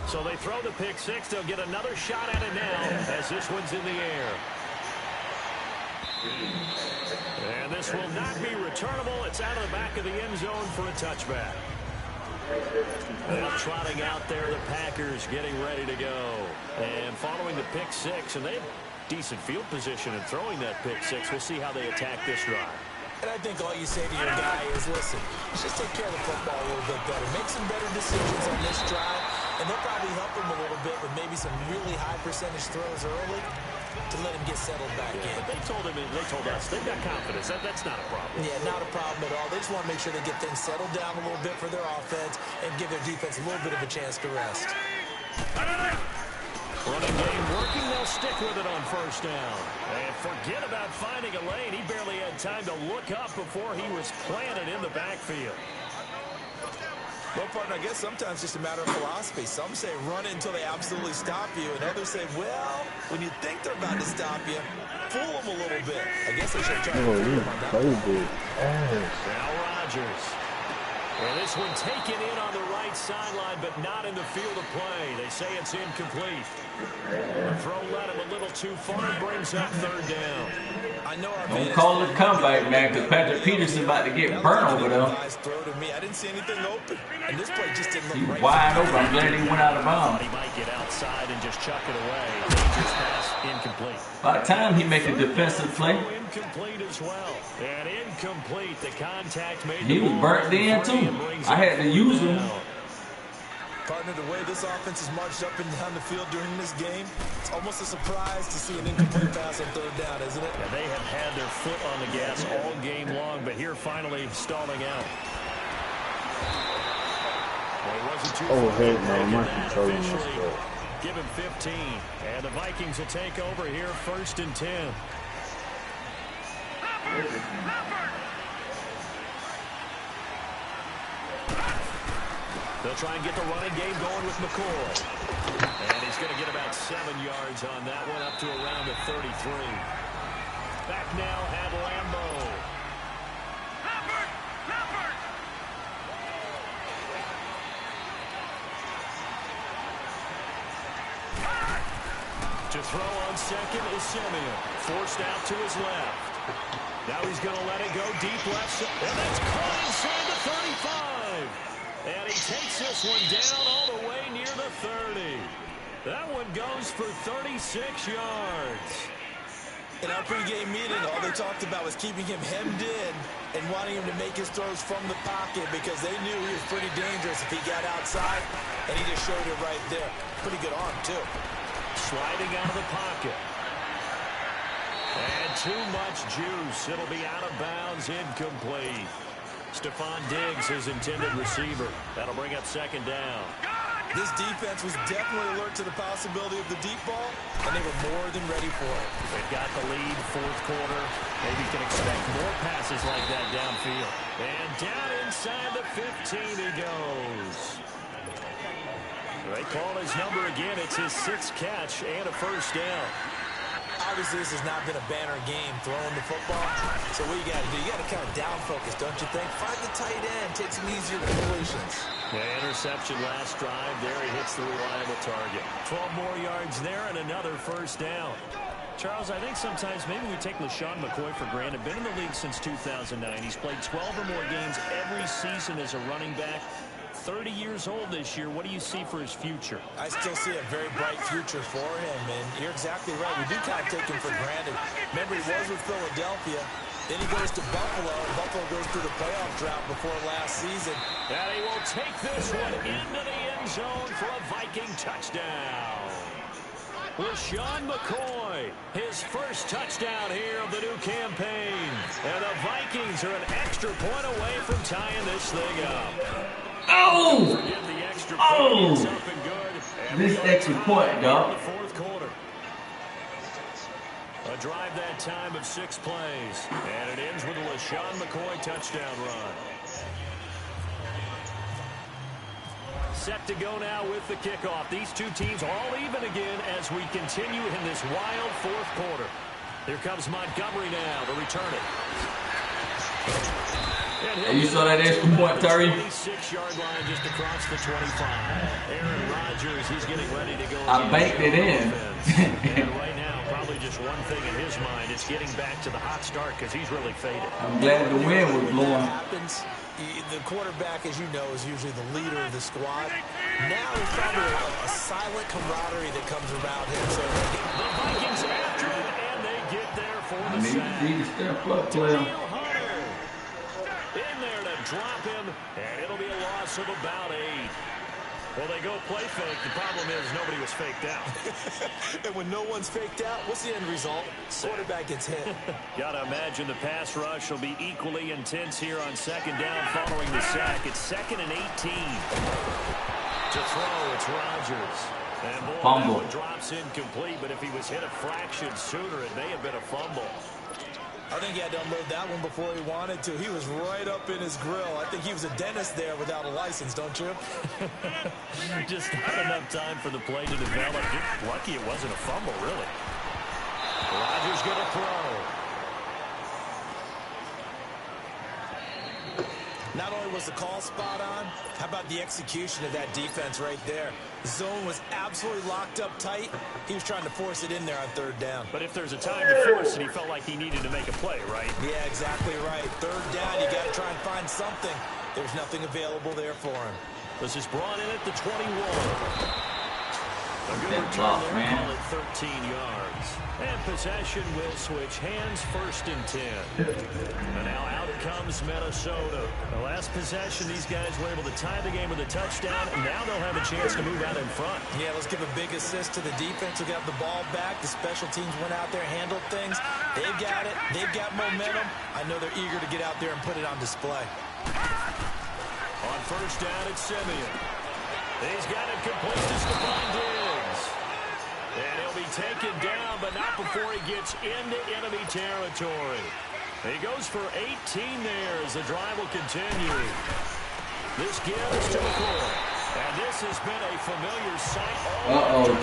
So they throw the pick 6. They'll get another shot at it now as this one's in the air. And this will not be returnable. It's out of the back of the end zone for a touchback. And trotting out there, the Packers getting ready to go. And following the pick 6, and they have decent field position in throwing that pick 6. We'll see how they attack this drive. And I think all you say to your guy is, listen, let's just take care of the football a little bit better. Make some better decisions on this drive, and they'll probably help him a little bit with maybe some really high percentage throws early to let him get settled back in. But they told us they've got confidence. That's not a problem. Yeah, not a problem at all. They just want to make sure they get things settled down a little bit for their offense and give their defense a little bit of a chance to rest. Running game working, they'll stick with it on first down. And forget about finding a lane. He barely had time to look up before he was planted in the backfield. Well, partner, I guess sometimes it's just a matter of philosophy. Some say run until they absolutely stop you, and others say, well, when you think they're about to stop you, fool them a little bit. I guess they should try to fool them on that one. Now Rodgers. Well, this one taken in on the right sideline, but not in the field of play. They say it's incomplete. The throw led him a little too far, brings up third down. I know our Don't call it a comeback, man, because Patrick Peterson about to get burnt over there. I didn't see anything open, and this play just didn't look He's right. wide open. I'm glad he went out of bounds. He might get outside and just chuck it away. Dangerous pass, incomplete. By the time he make a defensive play, Incomplete as well. And incomplete. The contact made he was burnt in too. I had to use him. Partner, the way this offense has marched up and down the field during this game, it's almost a surprise to see an incomplete pass on third down, isn't it? Yeah, they have had their foot on the gas all game long, but here finally stalling out. Well, he wasn't too far. Hey, man, my controlling this stuff. Give him 15, and the Vikings will take over here, 1st and 10. They'll try and get the running game going with McCoy. And he's going to get about 7 yards on that one, up to around the 33. Back now at Lambeau. To throw on second is Simeon. Forced out to his left. Now he's going to let it go deep left. And that's caught inside the 35. And he takes this one down all the way near the 30. That one goes for 36 yards. In our pregame meeting, all they talked about was keeping him hemmed in and wanting him to make his throws from the pocket because they knew he was pretty dangerous if he got outside, and he just showed it right there. Pretty good arm, too. Sliding out of the pocket. And too much juice. It'll be out of bounds, incomplete. Stephon Diggs, his intended receiver. That'll bring up second down. This defense was definitely alert to the possibility of the deep ball, and they were more than ready for it. They've got the lead, 4th quarter. Maybe you can expect more passes like that downfield. And down inside the 15 he goes. They call his number again. It's his 6th catch and a first down. Obviously, this has not been a banner game throwing the football. So what you got to do, you got to kind of down focus, don't you think? Find the tight end, take some easier completions. Yeah, interception last drive. There he hits the reliable target. 12 more yards there and another first down. Charles, I think sometimes maybe we take LaShawn McCoy for granted. Been in the league since 2009. He's played 12 or more games every season as a running back. 30 years old this year. What do you see for his future? I still see a very bright future for him, and you're exactly right. We do kind of take him for granted. Remember, he was with Philadelphia. Then he goes to Buffalo, and Buffalo goes through the playoff drought before last season. And he will take this one into the end zone for a Viking touchdown. LaShawn McCoy, his first touchdown here of the new campaign. And the Vikings are an extra point away from tying this thing up. Oh! Oh! This extra point, dog. A drive that time of 6 plays. And it ends with a LaShawn McCoy touchdown run. Set to go now with the kickoff. These two teams all even again as we continue in this wild 4th quarter. Here comes Montgomery now to return it. And you saw that extra point, Terry? 26-yard line just across the 25. Aaron Rodgers, he's getting ready to go. I banked it in. And right now, probably just one thing in his mind. It's getting back to the hot start because he's really faded. I'm glad the wind was blowing. The quarterback, as you know, is usually the leader of the squad. Now there's probably a silent camaraderie that comes around him. So the Vikings after him, and they get there for the sack. Need to step up, player. drop him, and it'll be a loss of about 8. Well, they go play fake. The problem is nobody was faked out. And when no one's faked out, what's the end result? Quarterback gets hit. Gotta imagine the pass rush will be equally intense here on second down following the sack. It's 2nd and 18. To throw, it's Rodgers. And boy, fumble. That one drops incomplete, but if he was hit a fraction sooner, it may have been a fumble. I think he had to unload that one before he wanted to. He was right up in his grill. I think he was a dentist there without a license, don't you? Just not enough time for the play to develop. Just lucky it wasn't a fumble, really. Rodgers going to throw. Not only was the call spot on, how about the execution of that defense right there? The zone was absolutely locked up tight. He was trying to force it in there on 3rd down. But if there's a time to force it, he felt like he needed to make a play, right? Yeah, exactly right. 3rd down, you got to try and find something. There's nothing available there for him. This is brought in at the 21. A good That return block, there, man. call it 13 yards. And possession will switch hands, 1st and 10. And now out comes Minnesota. The last possession, these guys were able to tie the game with a touchdown, and now they'll have a chance to move out in front. Yeah, let's give a big assist to the defense who got the ball back. The special teams went out there, handled things. They've got it. They've got momentum. I know they're eager to get out there and put it on display. On 1st down, it's Simeon. He's got it complete to Stephon Diggs. And he'll be taken down, but not before he gets into enemy territory. He goes for 18 there as the drive will continue. This gives to McCoy. And this has been a familiar sight.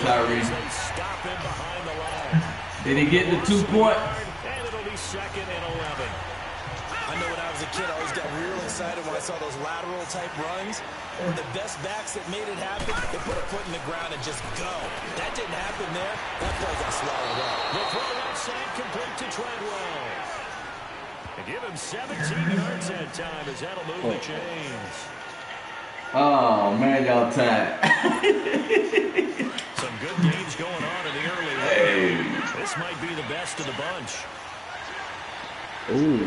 Tyree. They stop him behind the line. Did he get the 2-point? And it'll be 2nd and 11. I know when I was a kid, I always got real excited when I saw those lateral-type runs. And the best backs that made it happen, they put a foot in the ground and just go. That didn't happen there. That play got swallowed up. The throw outside complete to Treadwell. And give him 17 yards that time as that'll move the chains. Oh, man, y'all tied. Some good games going on in the early round. This might be the best of the bunch. Ooh.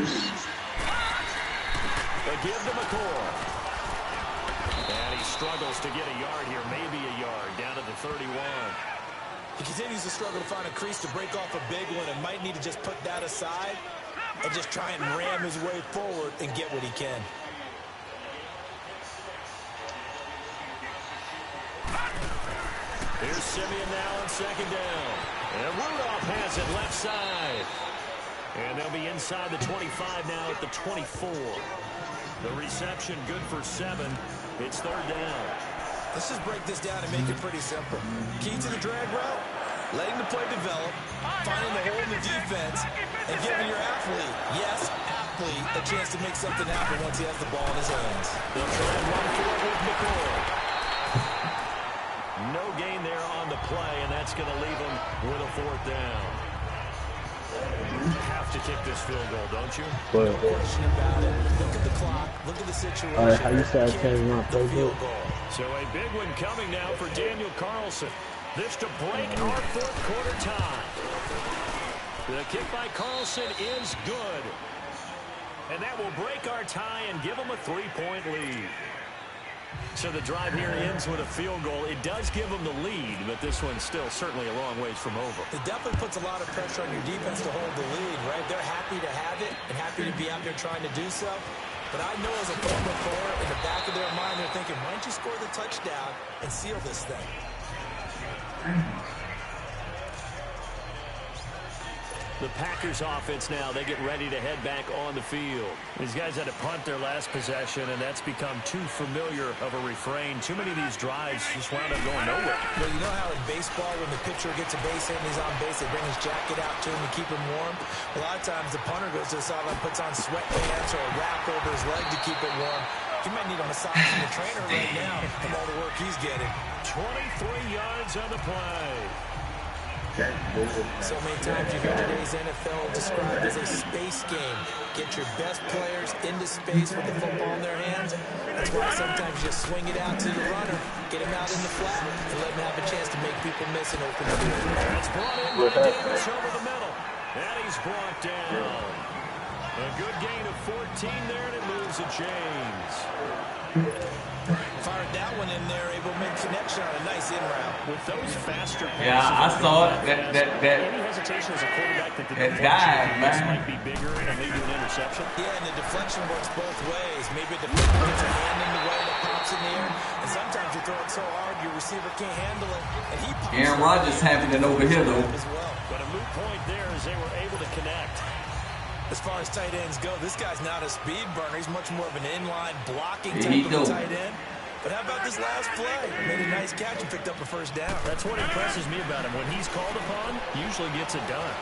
They give to McCoy. And he struggles to get a yard here, maybe a yard, down to the 31. He continues to struggle to find a crease to break off a big one and might need to just put that aside and just try and ram his way forward and get what he can. Here's Simeon now on 2nd down. And Rudolph has it left side. And they'll be inside the 25 now at the 24. The reception good for 7. It's 3rd down. Let's just break this down and make it pretty simple. Key to the drag route, letting the play develop, finding the hole in the defense, and giving your athlete, yes, athlete, a chance to make something happen once he has the ball in his hands. They'll try and run forward with McCoy. No gain there on the play, and that's going to leave him with a 4th down. You have to kick this field goal, don't you? But, No question about it. Look at the clock. Look at the situation. all right, how you start changing my The field playbook? goal. So a big one coming now for Daniel Carlson. This to break our 4th quarter tie. The kick by Carlson is good. And that will break our tie and give him a 3-point lead. So the drive here ends with a field goal. It does give them the lead, but this one's still certainly a long ways from over. It definitely puts a lot of pressure on your defense to hold the lead, right? They're happy to have it and happy to be out there trying to do so. But I know as a former player, in the back of their mind, they're thinking, why don't you score the touchdown and seal this thing? The Packers offense now, they get ready to head back on the field. These guys had to punt their last possession, and that's become too familiar of a refrain. Too many of these drives just wound up going nowhere. Well, you know how in baseball, when the pitcher gets a base hit and he's on base, they bring his jacket out to him to keep him warm? A lot of times the punter goes to the sideline, puts on sweatpants or a wrap over his leg to keep it warm. He might need a massage from the trainer right now from all the work he's getting. 23 yards on the play. So many times you hear today's NFL described as a space game. Get your best players into space with the football in their hands. That's why sometimes you just swing it out to the runner, get him out in the flat, and let him have a chance to make people miss and open the field. It's brought in by Davis over the middle. And he's brought down. A good gain of 14 there, and it moves the chains. Fired that one in there, able to make connection on a nice in route. With those faster passes, Yeah, I saw it. Any hesitation as a quarterback that the dive, man. might be bigger and lead to an interception? Yeah, and the deflection works both ways. Maybe the defender gets a hand in the way that pops in the air, and sometimes you throw it so hard your receiver can't handle it, and he pops Aaron Rodgers happening over here though. as well. But a moot point there as they were able to connect. As far as tight ends go, this guy's not a speed burner. He's much more of an inline blocking Yeah, he type of do. a tight end. But how about this last play? Made a nice catch and picked up a first down. That's what impresses me about him. When he's called upon, usually gets it done.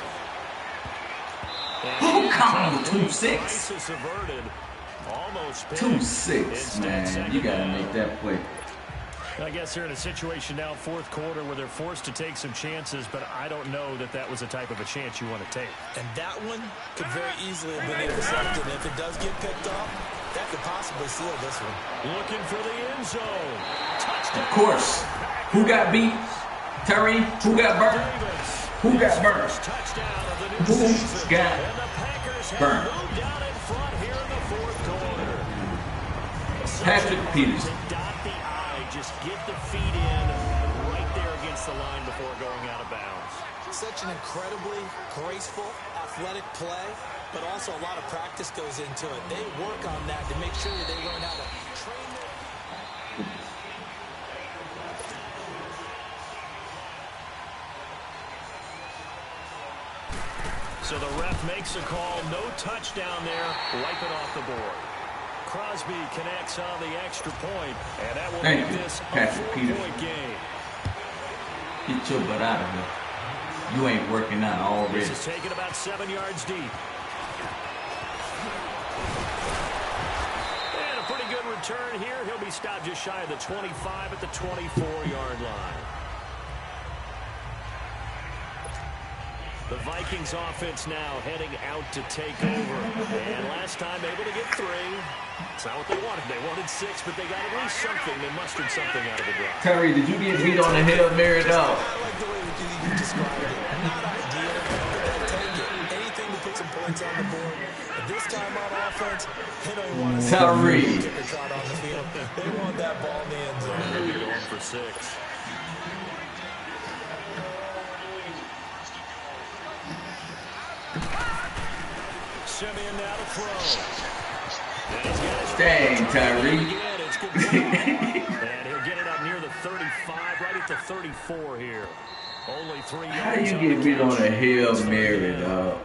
Oh, come on, 2-6. Almost 2-6, man. You gotta make that play. I guess they're in a situation now, fourth quarter, where they're forced to take some chances, but I don't know that that was the type of a chance you want to take. And that one could very easily have been intercepted. And if it does get picked off, that could possibly seal this one. Looking for the end zone. Touchdown. Of course. Who got beat? Terry. Who got burnt? Who got burnt? Touchdown of the new Who season. got And the Packers have burnt? moved out in front here in the fourth quarter. Patrick Peterson. To dot the I, just get the feet in right there against the line before going out of bounds. Such an incredibly graceful, athletic play, but also a lot of practice goes into it. They work on that to make sure that they learn how to train their... So the ref makes a call, no touchdown there, wipe it off the board. Crosby connects on the extra point, and that will Thank make you, this a Patrick Peterson. 4-point game. Get your butt out of here. You ain't working out already. This is taken about 7 yards deep. And a pretty good return here. He'll be stopped just shy of the 25 at the 24-yard line. The Vikings offense now heading out to take over. And last time able to get 3. It's not what they wanted. They wanted 6, but they got at least something. They mustered something out of the drive. Terry, did you get beat on the Hail Mary dog? I like the way that you described it. Not ideal, but take it. Anything to put some points on the board. But this time on offense, they don't want to see Tyree. the trot on the field. They want that ball in the end zone. They're going for 6. Simeon now to throw. Dang, Tyree. And he'll get it up near the 35, right at the 34 here. Only 3 yards. How you get beat on a Hail Mary, dog?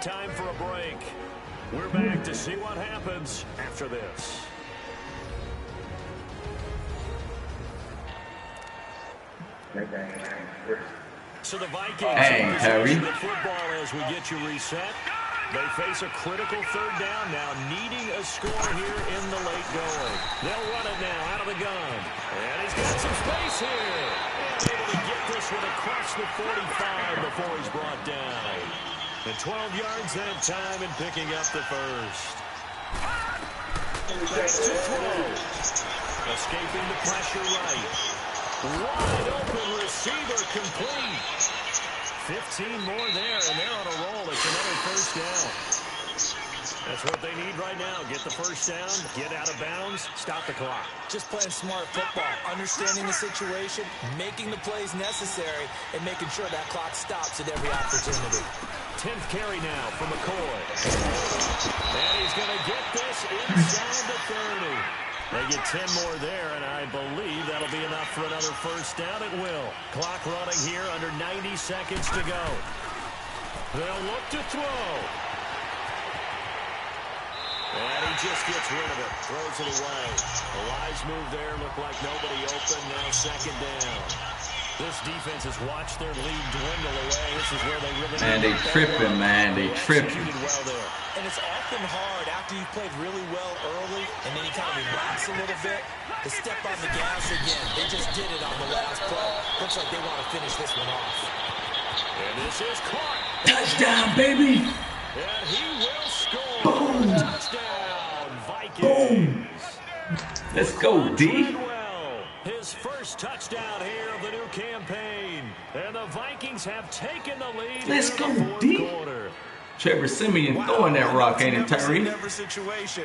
Time for a break. We're back to see what happens after this. So the Vikings Hey, Terry. the football as we get you reset. They face a critical third down now, needing a score here in the late going. They'll run it now out of the gun. And he's got some space here. And able to get this one across the 45 before he's brought down. And 12 yards that time in picking up the first. Back to throw. Escaping the pressure right. Wide open receiver complete. 15 more there, and they're on a roll. It's another first down. That's what they need right now. Get the first down, get out of bounds, stop the clock. Just playing smart football, understanding the situation, making the plays necessary, and making sure that clock stops at every opportunity. 10th carry now for McCoy. And he's going to get this inside the 30. They get 10 more there, and I believe that'll be enough for another first down. It will. Clock running here, under 90 seconds to go. They'll look to throw. And he just gets rid of it. Throws it away. A wise move there. Looked like nobody open. Now second down. This defense has watched their lead dwindle away. This is where they really... Man, they tripping, man. They tripping. Well there. And it's often hard after you've played really well early and then you kind of relax a little bit to step on the gas again. They just did it on the last play. Looks like they want to finish this one off. And this is caught. Touchdown, baby. And he will score. Boom. Touchdown, Vikings. Boom. Let's go, D. His first touchdown here of the new campaign. And the Vikings have taken the lead. Let's in go, the fourth D. quarter. Trevor Simeon throwing that rock, ain't it, Tyree? Situation.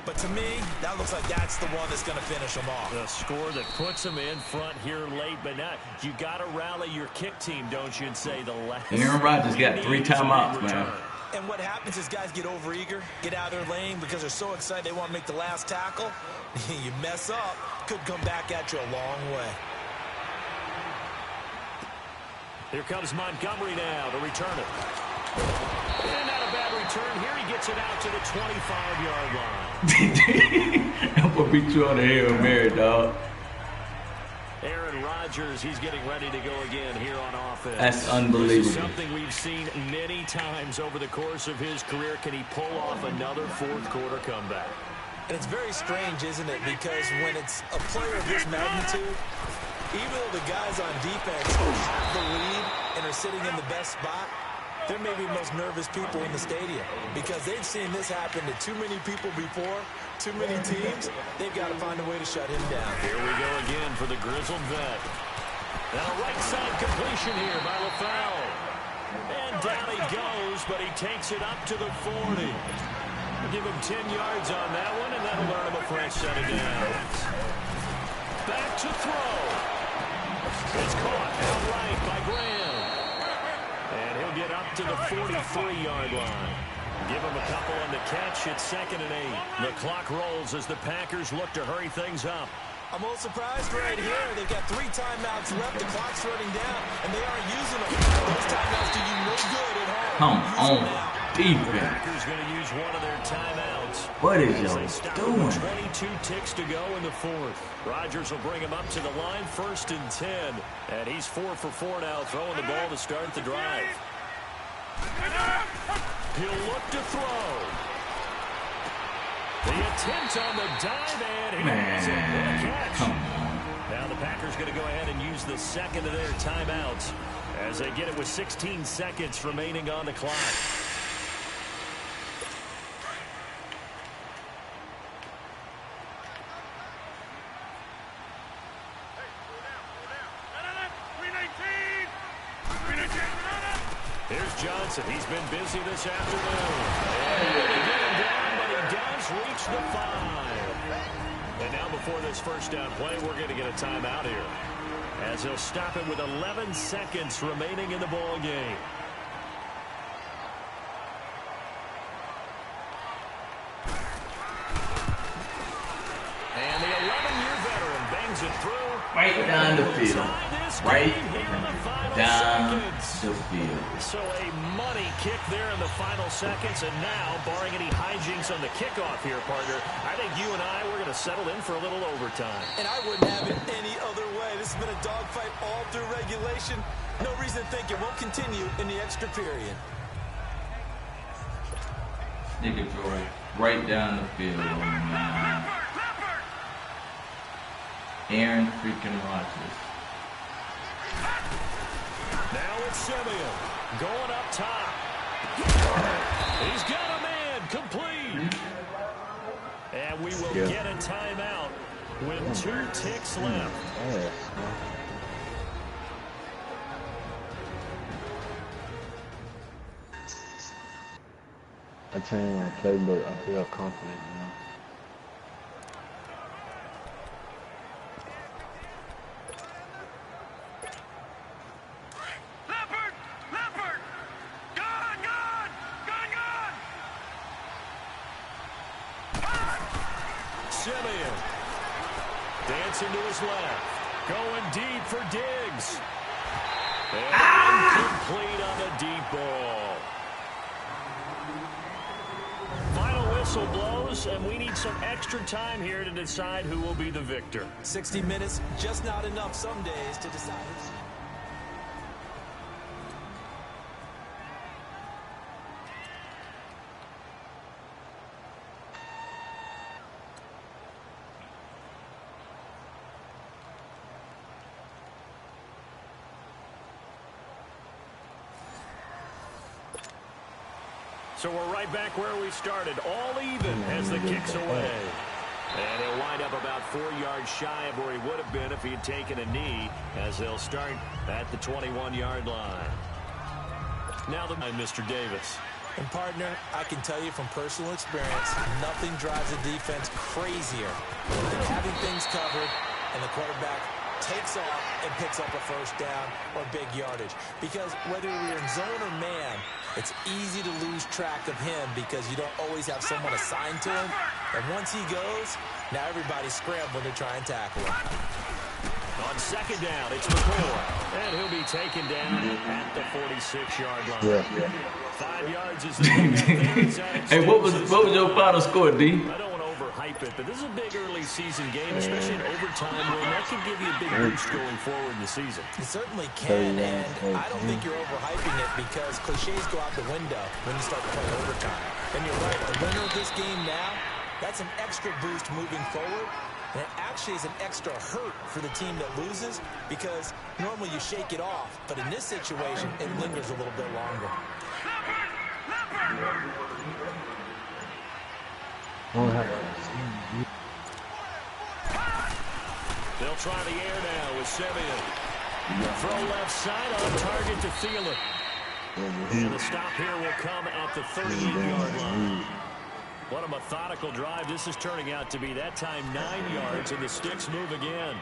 But to me, that looks like that's the one that's going to finish them off. The score that puts them in front here late, but not. You got to rally your kick team, don't you, and say the last. Aaron Rodgers got 3 timeouts, man. And what happens is guys get overeager, get out of their lane because they're so excited they want to make the last tackle. You mess up, could come back at you a long way. Here comes Montgomery now to return it. And not a bad return. Here he gets it out to the 25-yard line. I'm going to beat you on the Hail Mary, dog. Aaron Rodgers, he's getting ready to go again here on offense. That's unbelievable. This is something we've seen many times over the course of his career. Can he pull off another fourth-quarter comeback? And it's very strange, isn't it? Because when it's a player of this magnitude, even though the guys on defense have the lead and are sitting in the best spot, they're maybe the most nervous people in the stadium because they've seen this happen to too many people before, too many teams. They've got to find a way to shut him down. Here we go again for the grizzled vet. And a right side completion here by LaFell. And down he goes, but he takes it up to the 40. We'll give him 10 yards on that one, and that'll earn him a fresh set of downs. Back to throw. It's caught outright by Graham. And he'll get up to the 43-yard line. Give him a couple on the catch. It's 2nd and 8. The clock rolls as the Packers look to hurry things up. I'm a little surprised right here. They've got 3 timeouts left. The clock's running down, and they aren't using them. Those timeouts do you no good at home. Come on, defense. The Packers going to use one of their timeouts. What is y'all doing? 22 ticks to go in the 4th. Rodgers will bring him up to the line, 1st and 10. And he's 4 for 4 now, throwing the ball to start the drive. He'll look to throw. The attempt on the dive, and he has it. What a catch. Come on. Now the Packers going to go ahead and use the 2nd of their timeouts as they get it with 16 seconds remaining on the clock. Here's Johnson. He's been busy this afternoon. And he get him down, but he does reach the 5. And now before this first down play, we're going to get a timeout here, as he'll stop it with 11 seconds remaining in the ball game. And the 11-year veteran bangs it through. Right down the field. Right down the field. So a money kick there in the final seconds. And now, barring any hijinks on the kickoff here, partner, I think you and I, we're going to settle in for a little overtime. And I wouldn't have it any other way. This has been a dogfight all through regulation. No reason to think it won't continue in the extra period. Nigga throw it right down the field. Man. Aaron freaking Rodgers. Now it's Simeon going up top. He's got a man complete. And we will get a timeout with 2 ticks left. I changed my playbook. I feel confident now. Simeon dancing to his left, going deep for Diggs. And incomplete on the deep ball. Final whistle blows, and we need some extra time here to decide who will be the victor. 60 minutes, just not enough some days to decide. So we're right back where we started, all even as the kick's away. And he'll wind up about 4 yards shy of where he would have been if he had taken a knee, as they'll start at the 21-yard line. Now Mr. Davis. And partner, I can tell you from personal experience, nothing drives a defense crazier than having things covered and the quarterback takes off and picks up a first down or big yardage. Because whether you're in zone or man, it's easy to lose track of him because you don't always have someone assigned to him. And once he goes, now everybody's scrambling to try and tackle him. On second down, it's McCoy. And he'll be taken down at the 46-yard line. Yeah. 5 yards is the pickup. Hey, what was your final score, D? I don't want to overhype it, but this is a big early season game, especially in overtime, where that can give you a big boost going forward in the season. It certainly can, and I don't think you're overhyping it because cliches go out the window when you start playing overtime. And you're right, the winner of this game now, that's an extra boost moving forward. And it actually is an extra hurt for the team that loses because normally you shake it off. But in this situation, it lingers a little bit longer. They'll try the air now with Simeon. Throw left side on target to Thielen. And the stop here will come at the 38-yard line. What a methodical drive this is turning out to be. That time 9 yards, and the sticks move again.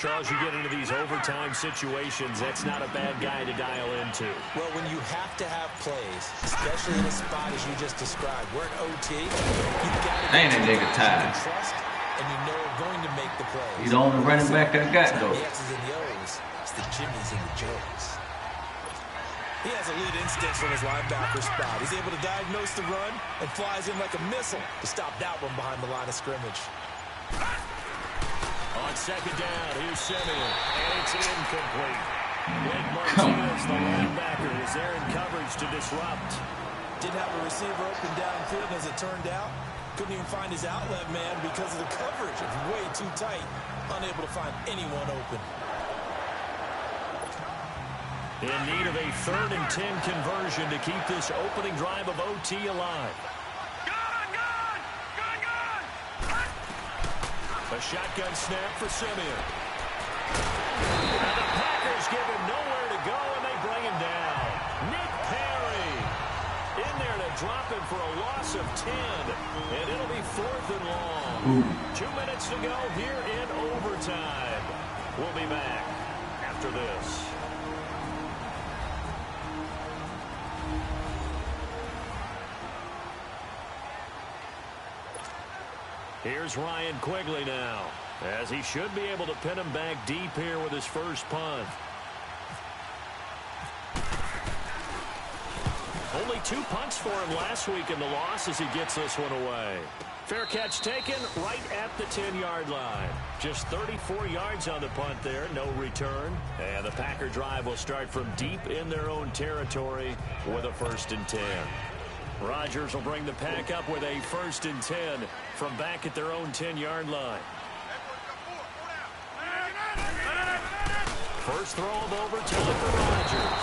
Charles, you get into these overtime situations, that's not a bad guy to dial into. Well, when you have to have plays, especially in a spot as you just described, we're in OT, you've got to Ain't that nigga tired. trust, and you know we're going to make the plays. He's the only running back I got, though. The X's and the O's. It's the Jimmies and the Joes. He has elite instincts from his linebacker spot. He's able to diagnose the run and flies in like a missile to stop that one behind the line of scrimmage. On second down, here's Simeon, and it's incomplete. Blake Martinez, the linebacker, is there in coverage to disrupt. Didn't have a receiver open downfield, and as it turned out, couldn't even find his outlet man because of the coverage. It's way too tight, unable to find anyone open. In need of a 3rd and 10 conversion to keep this opening drive of OT alive. A shotgun snap for Simeon. And the Packers give him nowhere to go, and they bring him down. Nick Perry in there to drop him for a loss of 10, and it'll be 4th and long. 2 minutes to go here in overtime. We'll be back after this. Here's Ryan Quigley now, as he should be able to pin him back deep here with his first punt. Only 2 punts for him last week in the loss as he gets this one away. Fair catch taken right at the 10-yard line. Just 34 yards on the punt there, no return. And the Packer drive will start from deep in their own territory with a 1st and 10. Rodgers will bring the Pack up with a 1st and 10 from back at their own 10-yard line. First throw of overtime for Rodgers.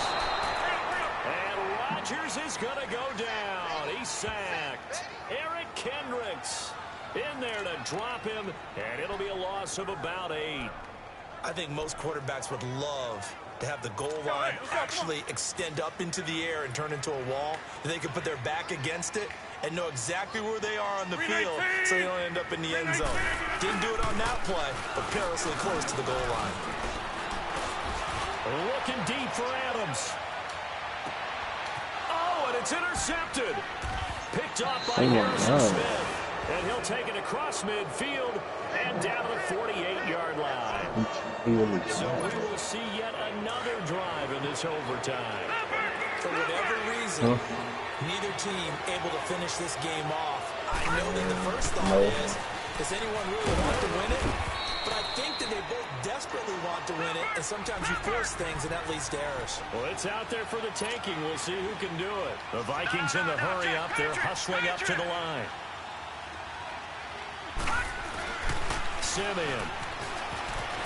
And Rodgers is going to go down. He's sacked. Eric Kendricks in there to drop him, and it'll be a loss of about 8. I think most quarterbacks would love to have the goal line actually extend up into the air and turn into a wall. They can put their back against it and know exactly where they are on the field so they don't end up in the end zone. Didn't do it on that play, but perilously close to the goal line. Looking deep for Adams. Oh, and it's intercepted. Picked up by Harrison Smith. And he'll take it across midfield and down to the 48-yard line. So we will see yet another drive in this overtime. For whatever reason, neither team able to finish this game off. I know that the first thought is, does anyone really want to win it? But I think that they both desperately want to win it, and sometimes you force things, and that leads to errors. Well, it's out there for the taking. We'll see who can do it. The Vikings in the hurry up. They're hustling up to the line. Simeon.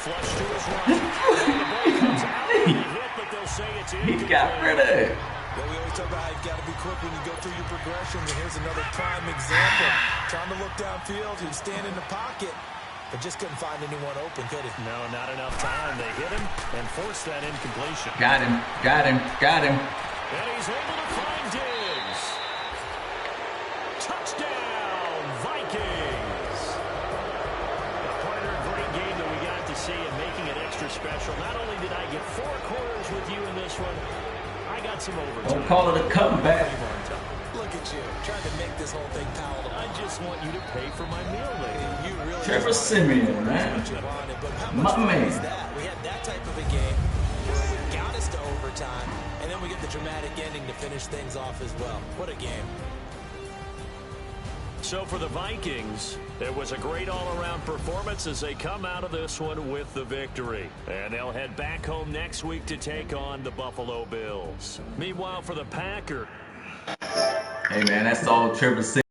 Flush to his right. The ball comes out of the hit, but they'll say it's incomplete. He got rid of it. Well, we always talk about how you've got to be quick when you go through your progressions, and here's another prime example. Trying to look downfield, he was standing in the pocket, but just couldn't find anyone open, could he? No, not enough time. They hit him and forced that incompletion. Got him. Got him. Got him. And he's able to find Diggs. special. Not only did I get 4 quarters with you in this one, I got some overtime. Don't call it a comeback. Look at you, trying to make this whole thing palatable. I just want you to pay for my meal later. You really Trevor Simeon, man. My man. We had that type of a game where it got us to overtime, and then we get the dramatic ending to finish things off as well. What a game. So for the Vikings, it was a great all-around performance as they come out of this one with the victory. And they'll head back home next week to take on the Buffalo Bills. Meanwhile, for the Packers. Hey, man, that's all Trevor Simeon.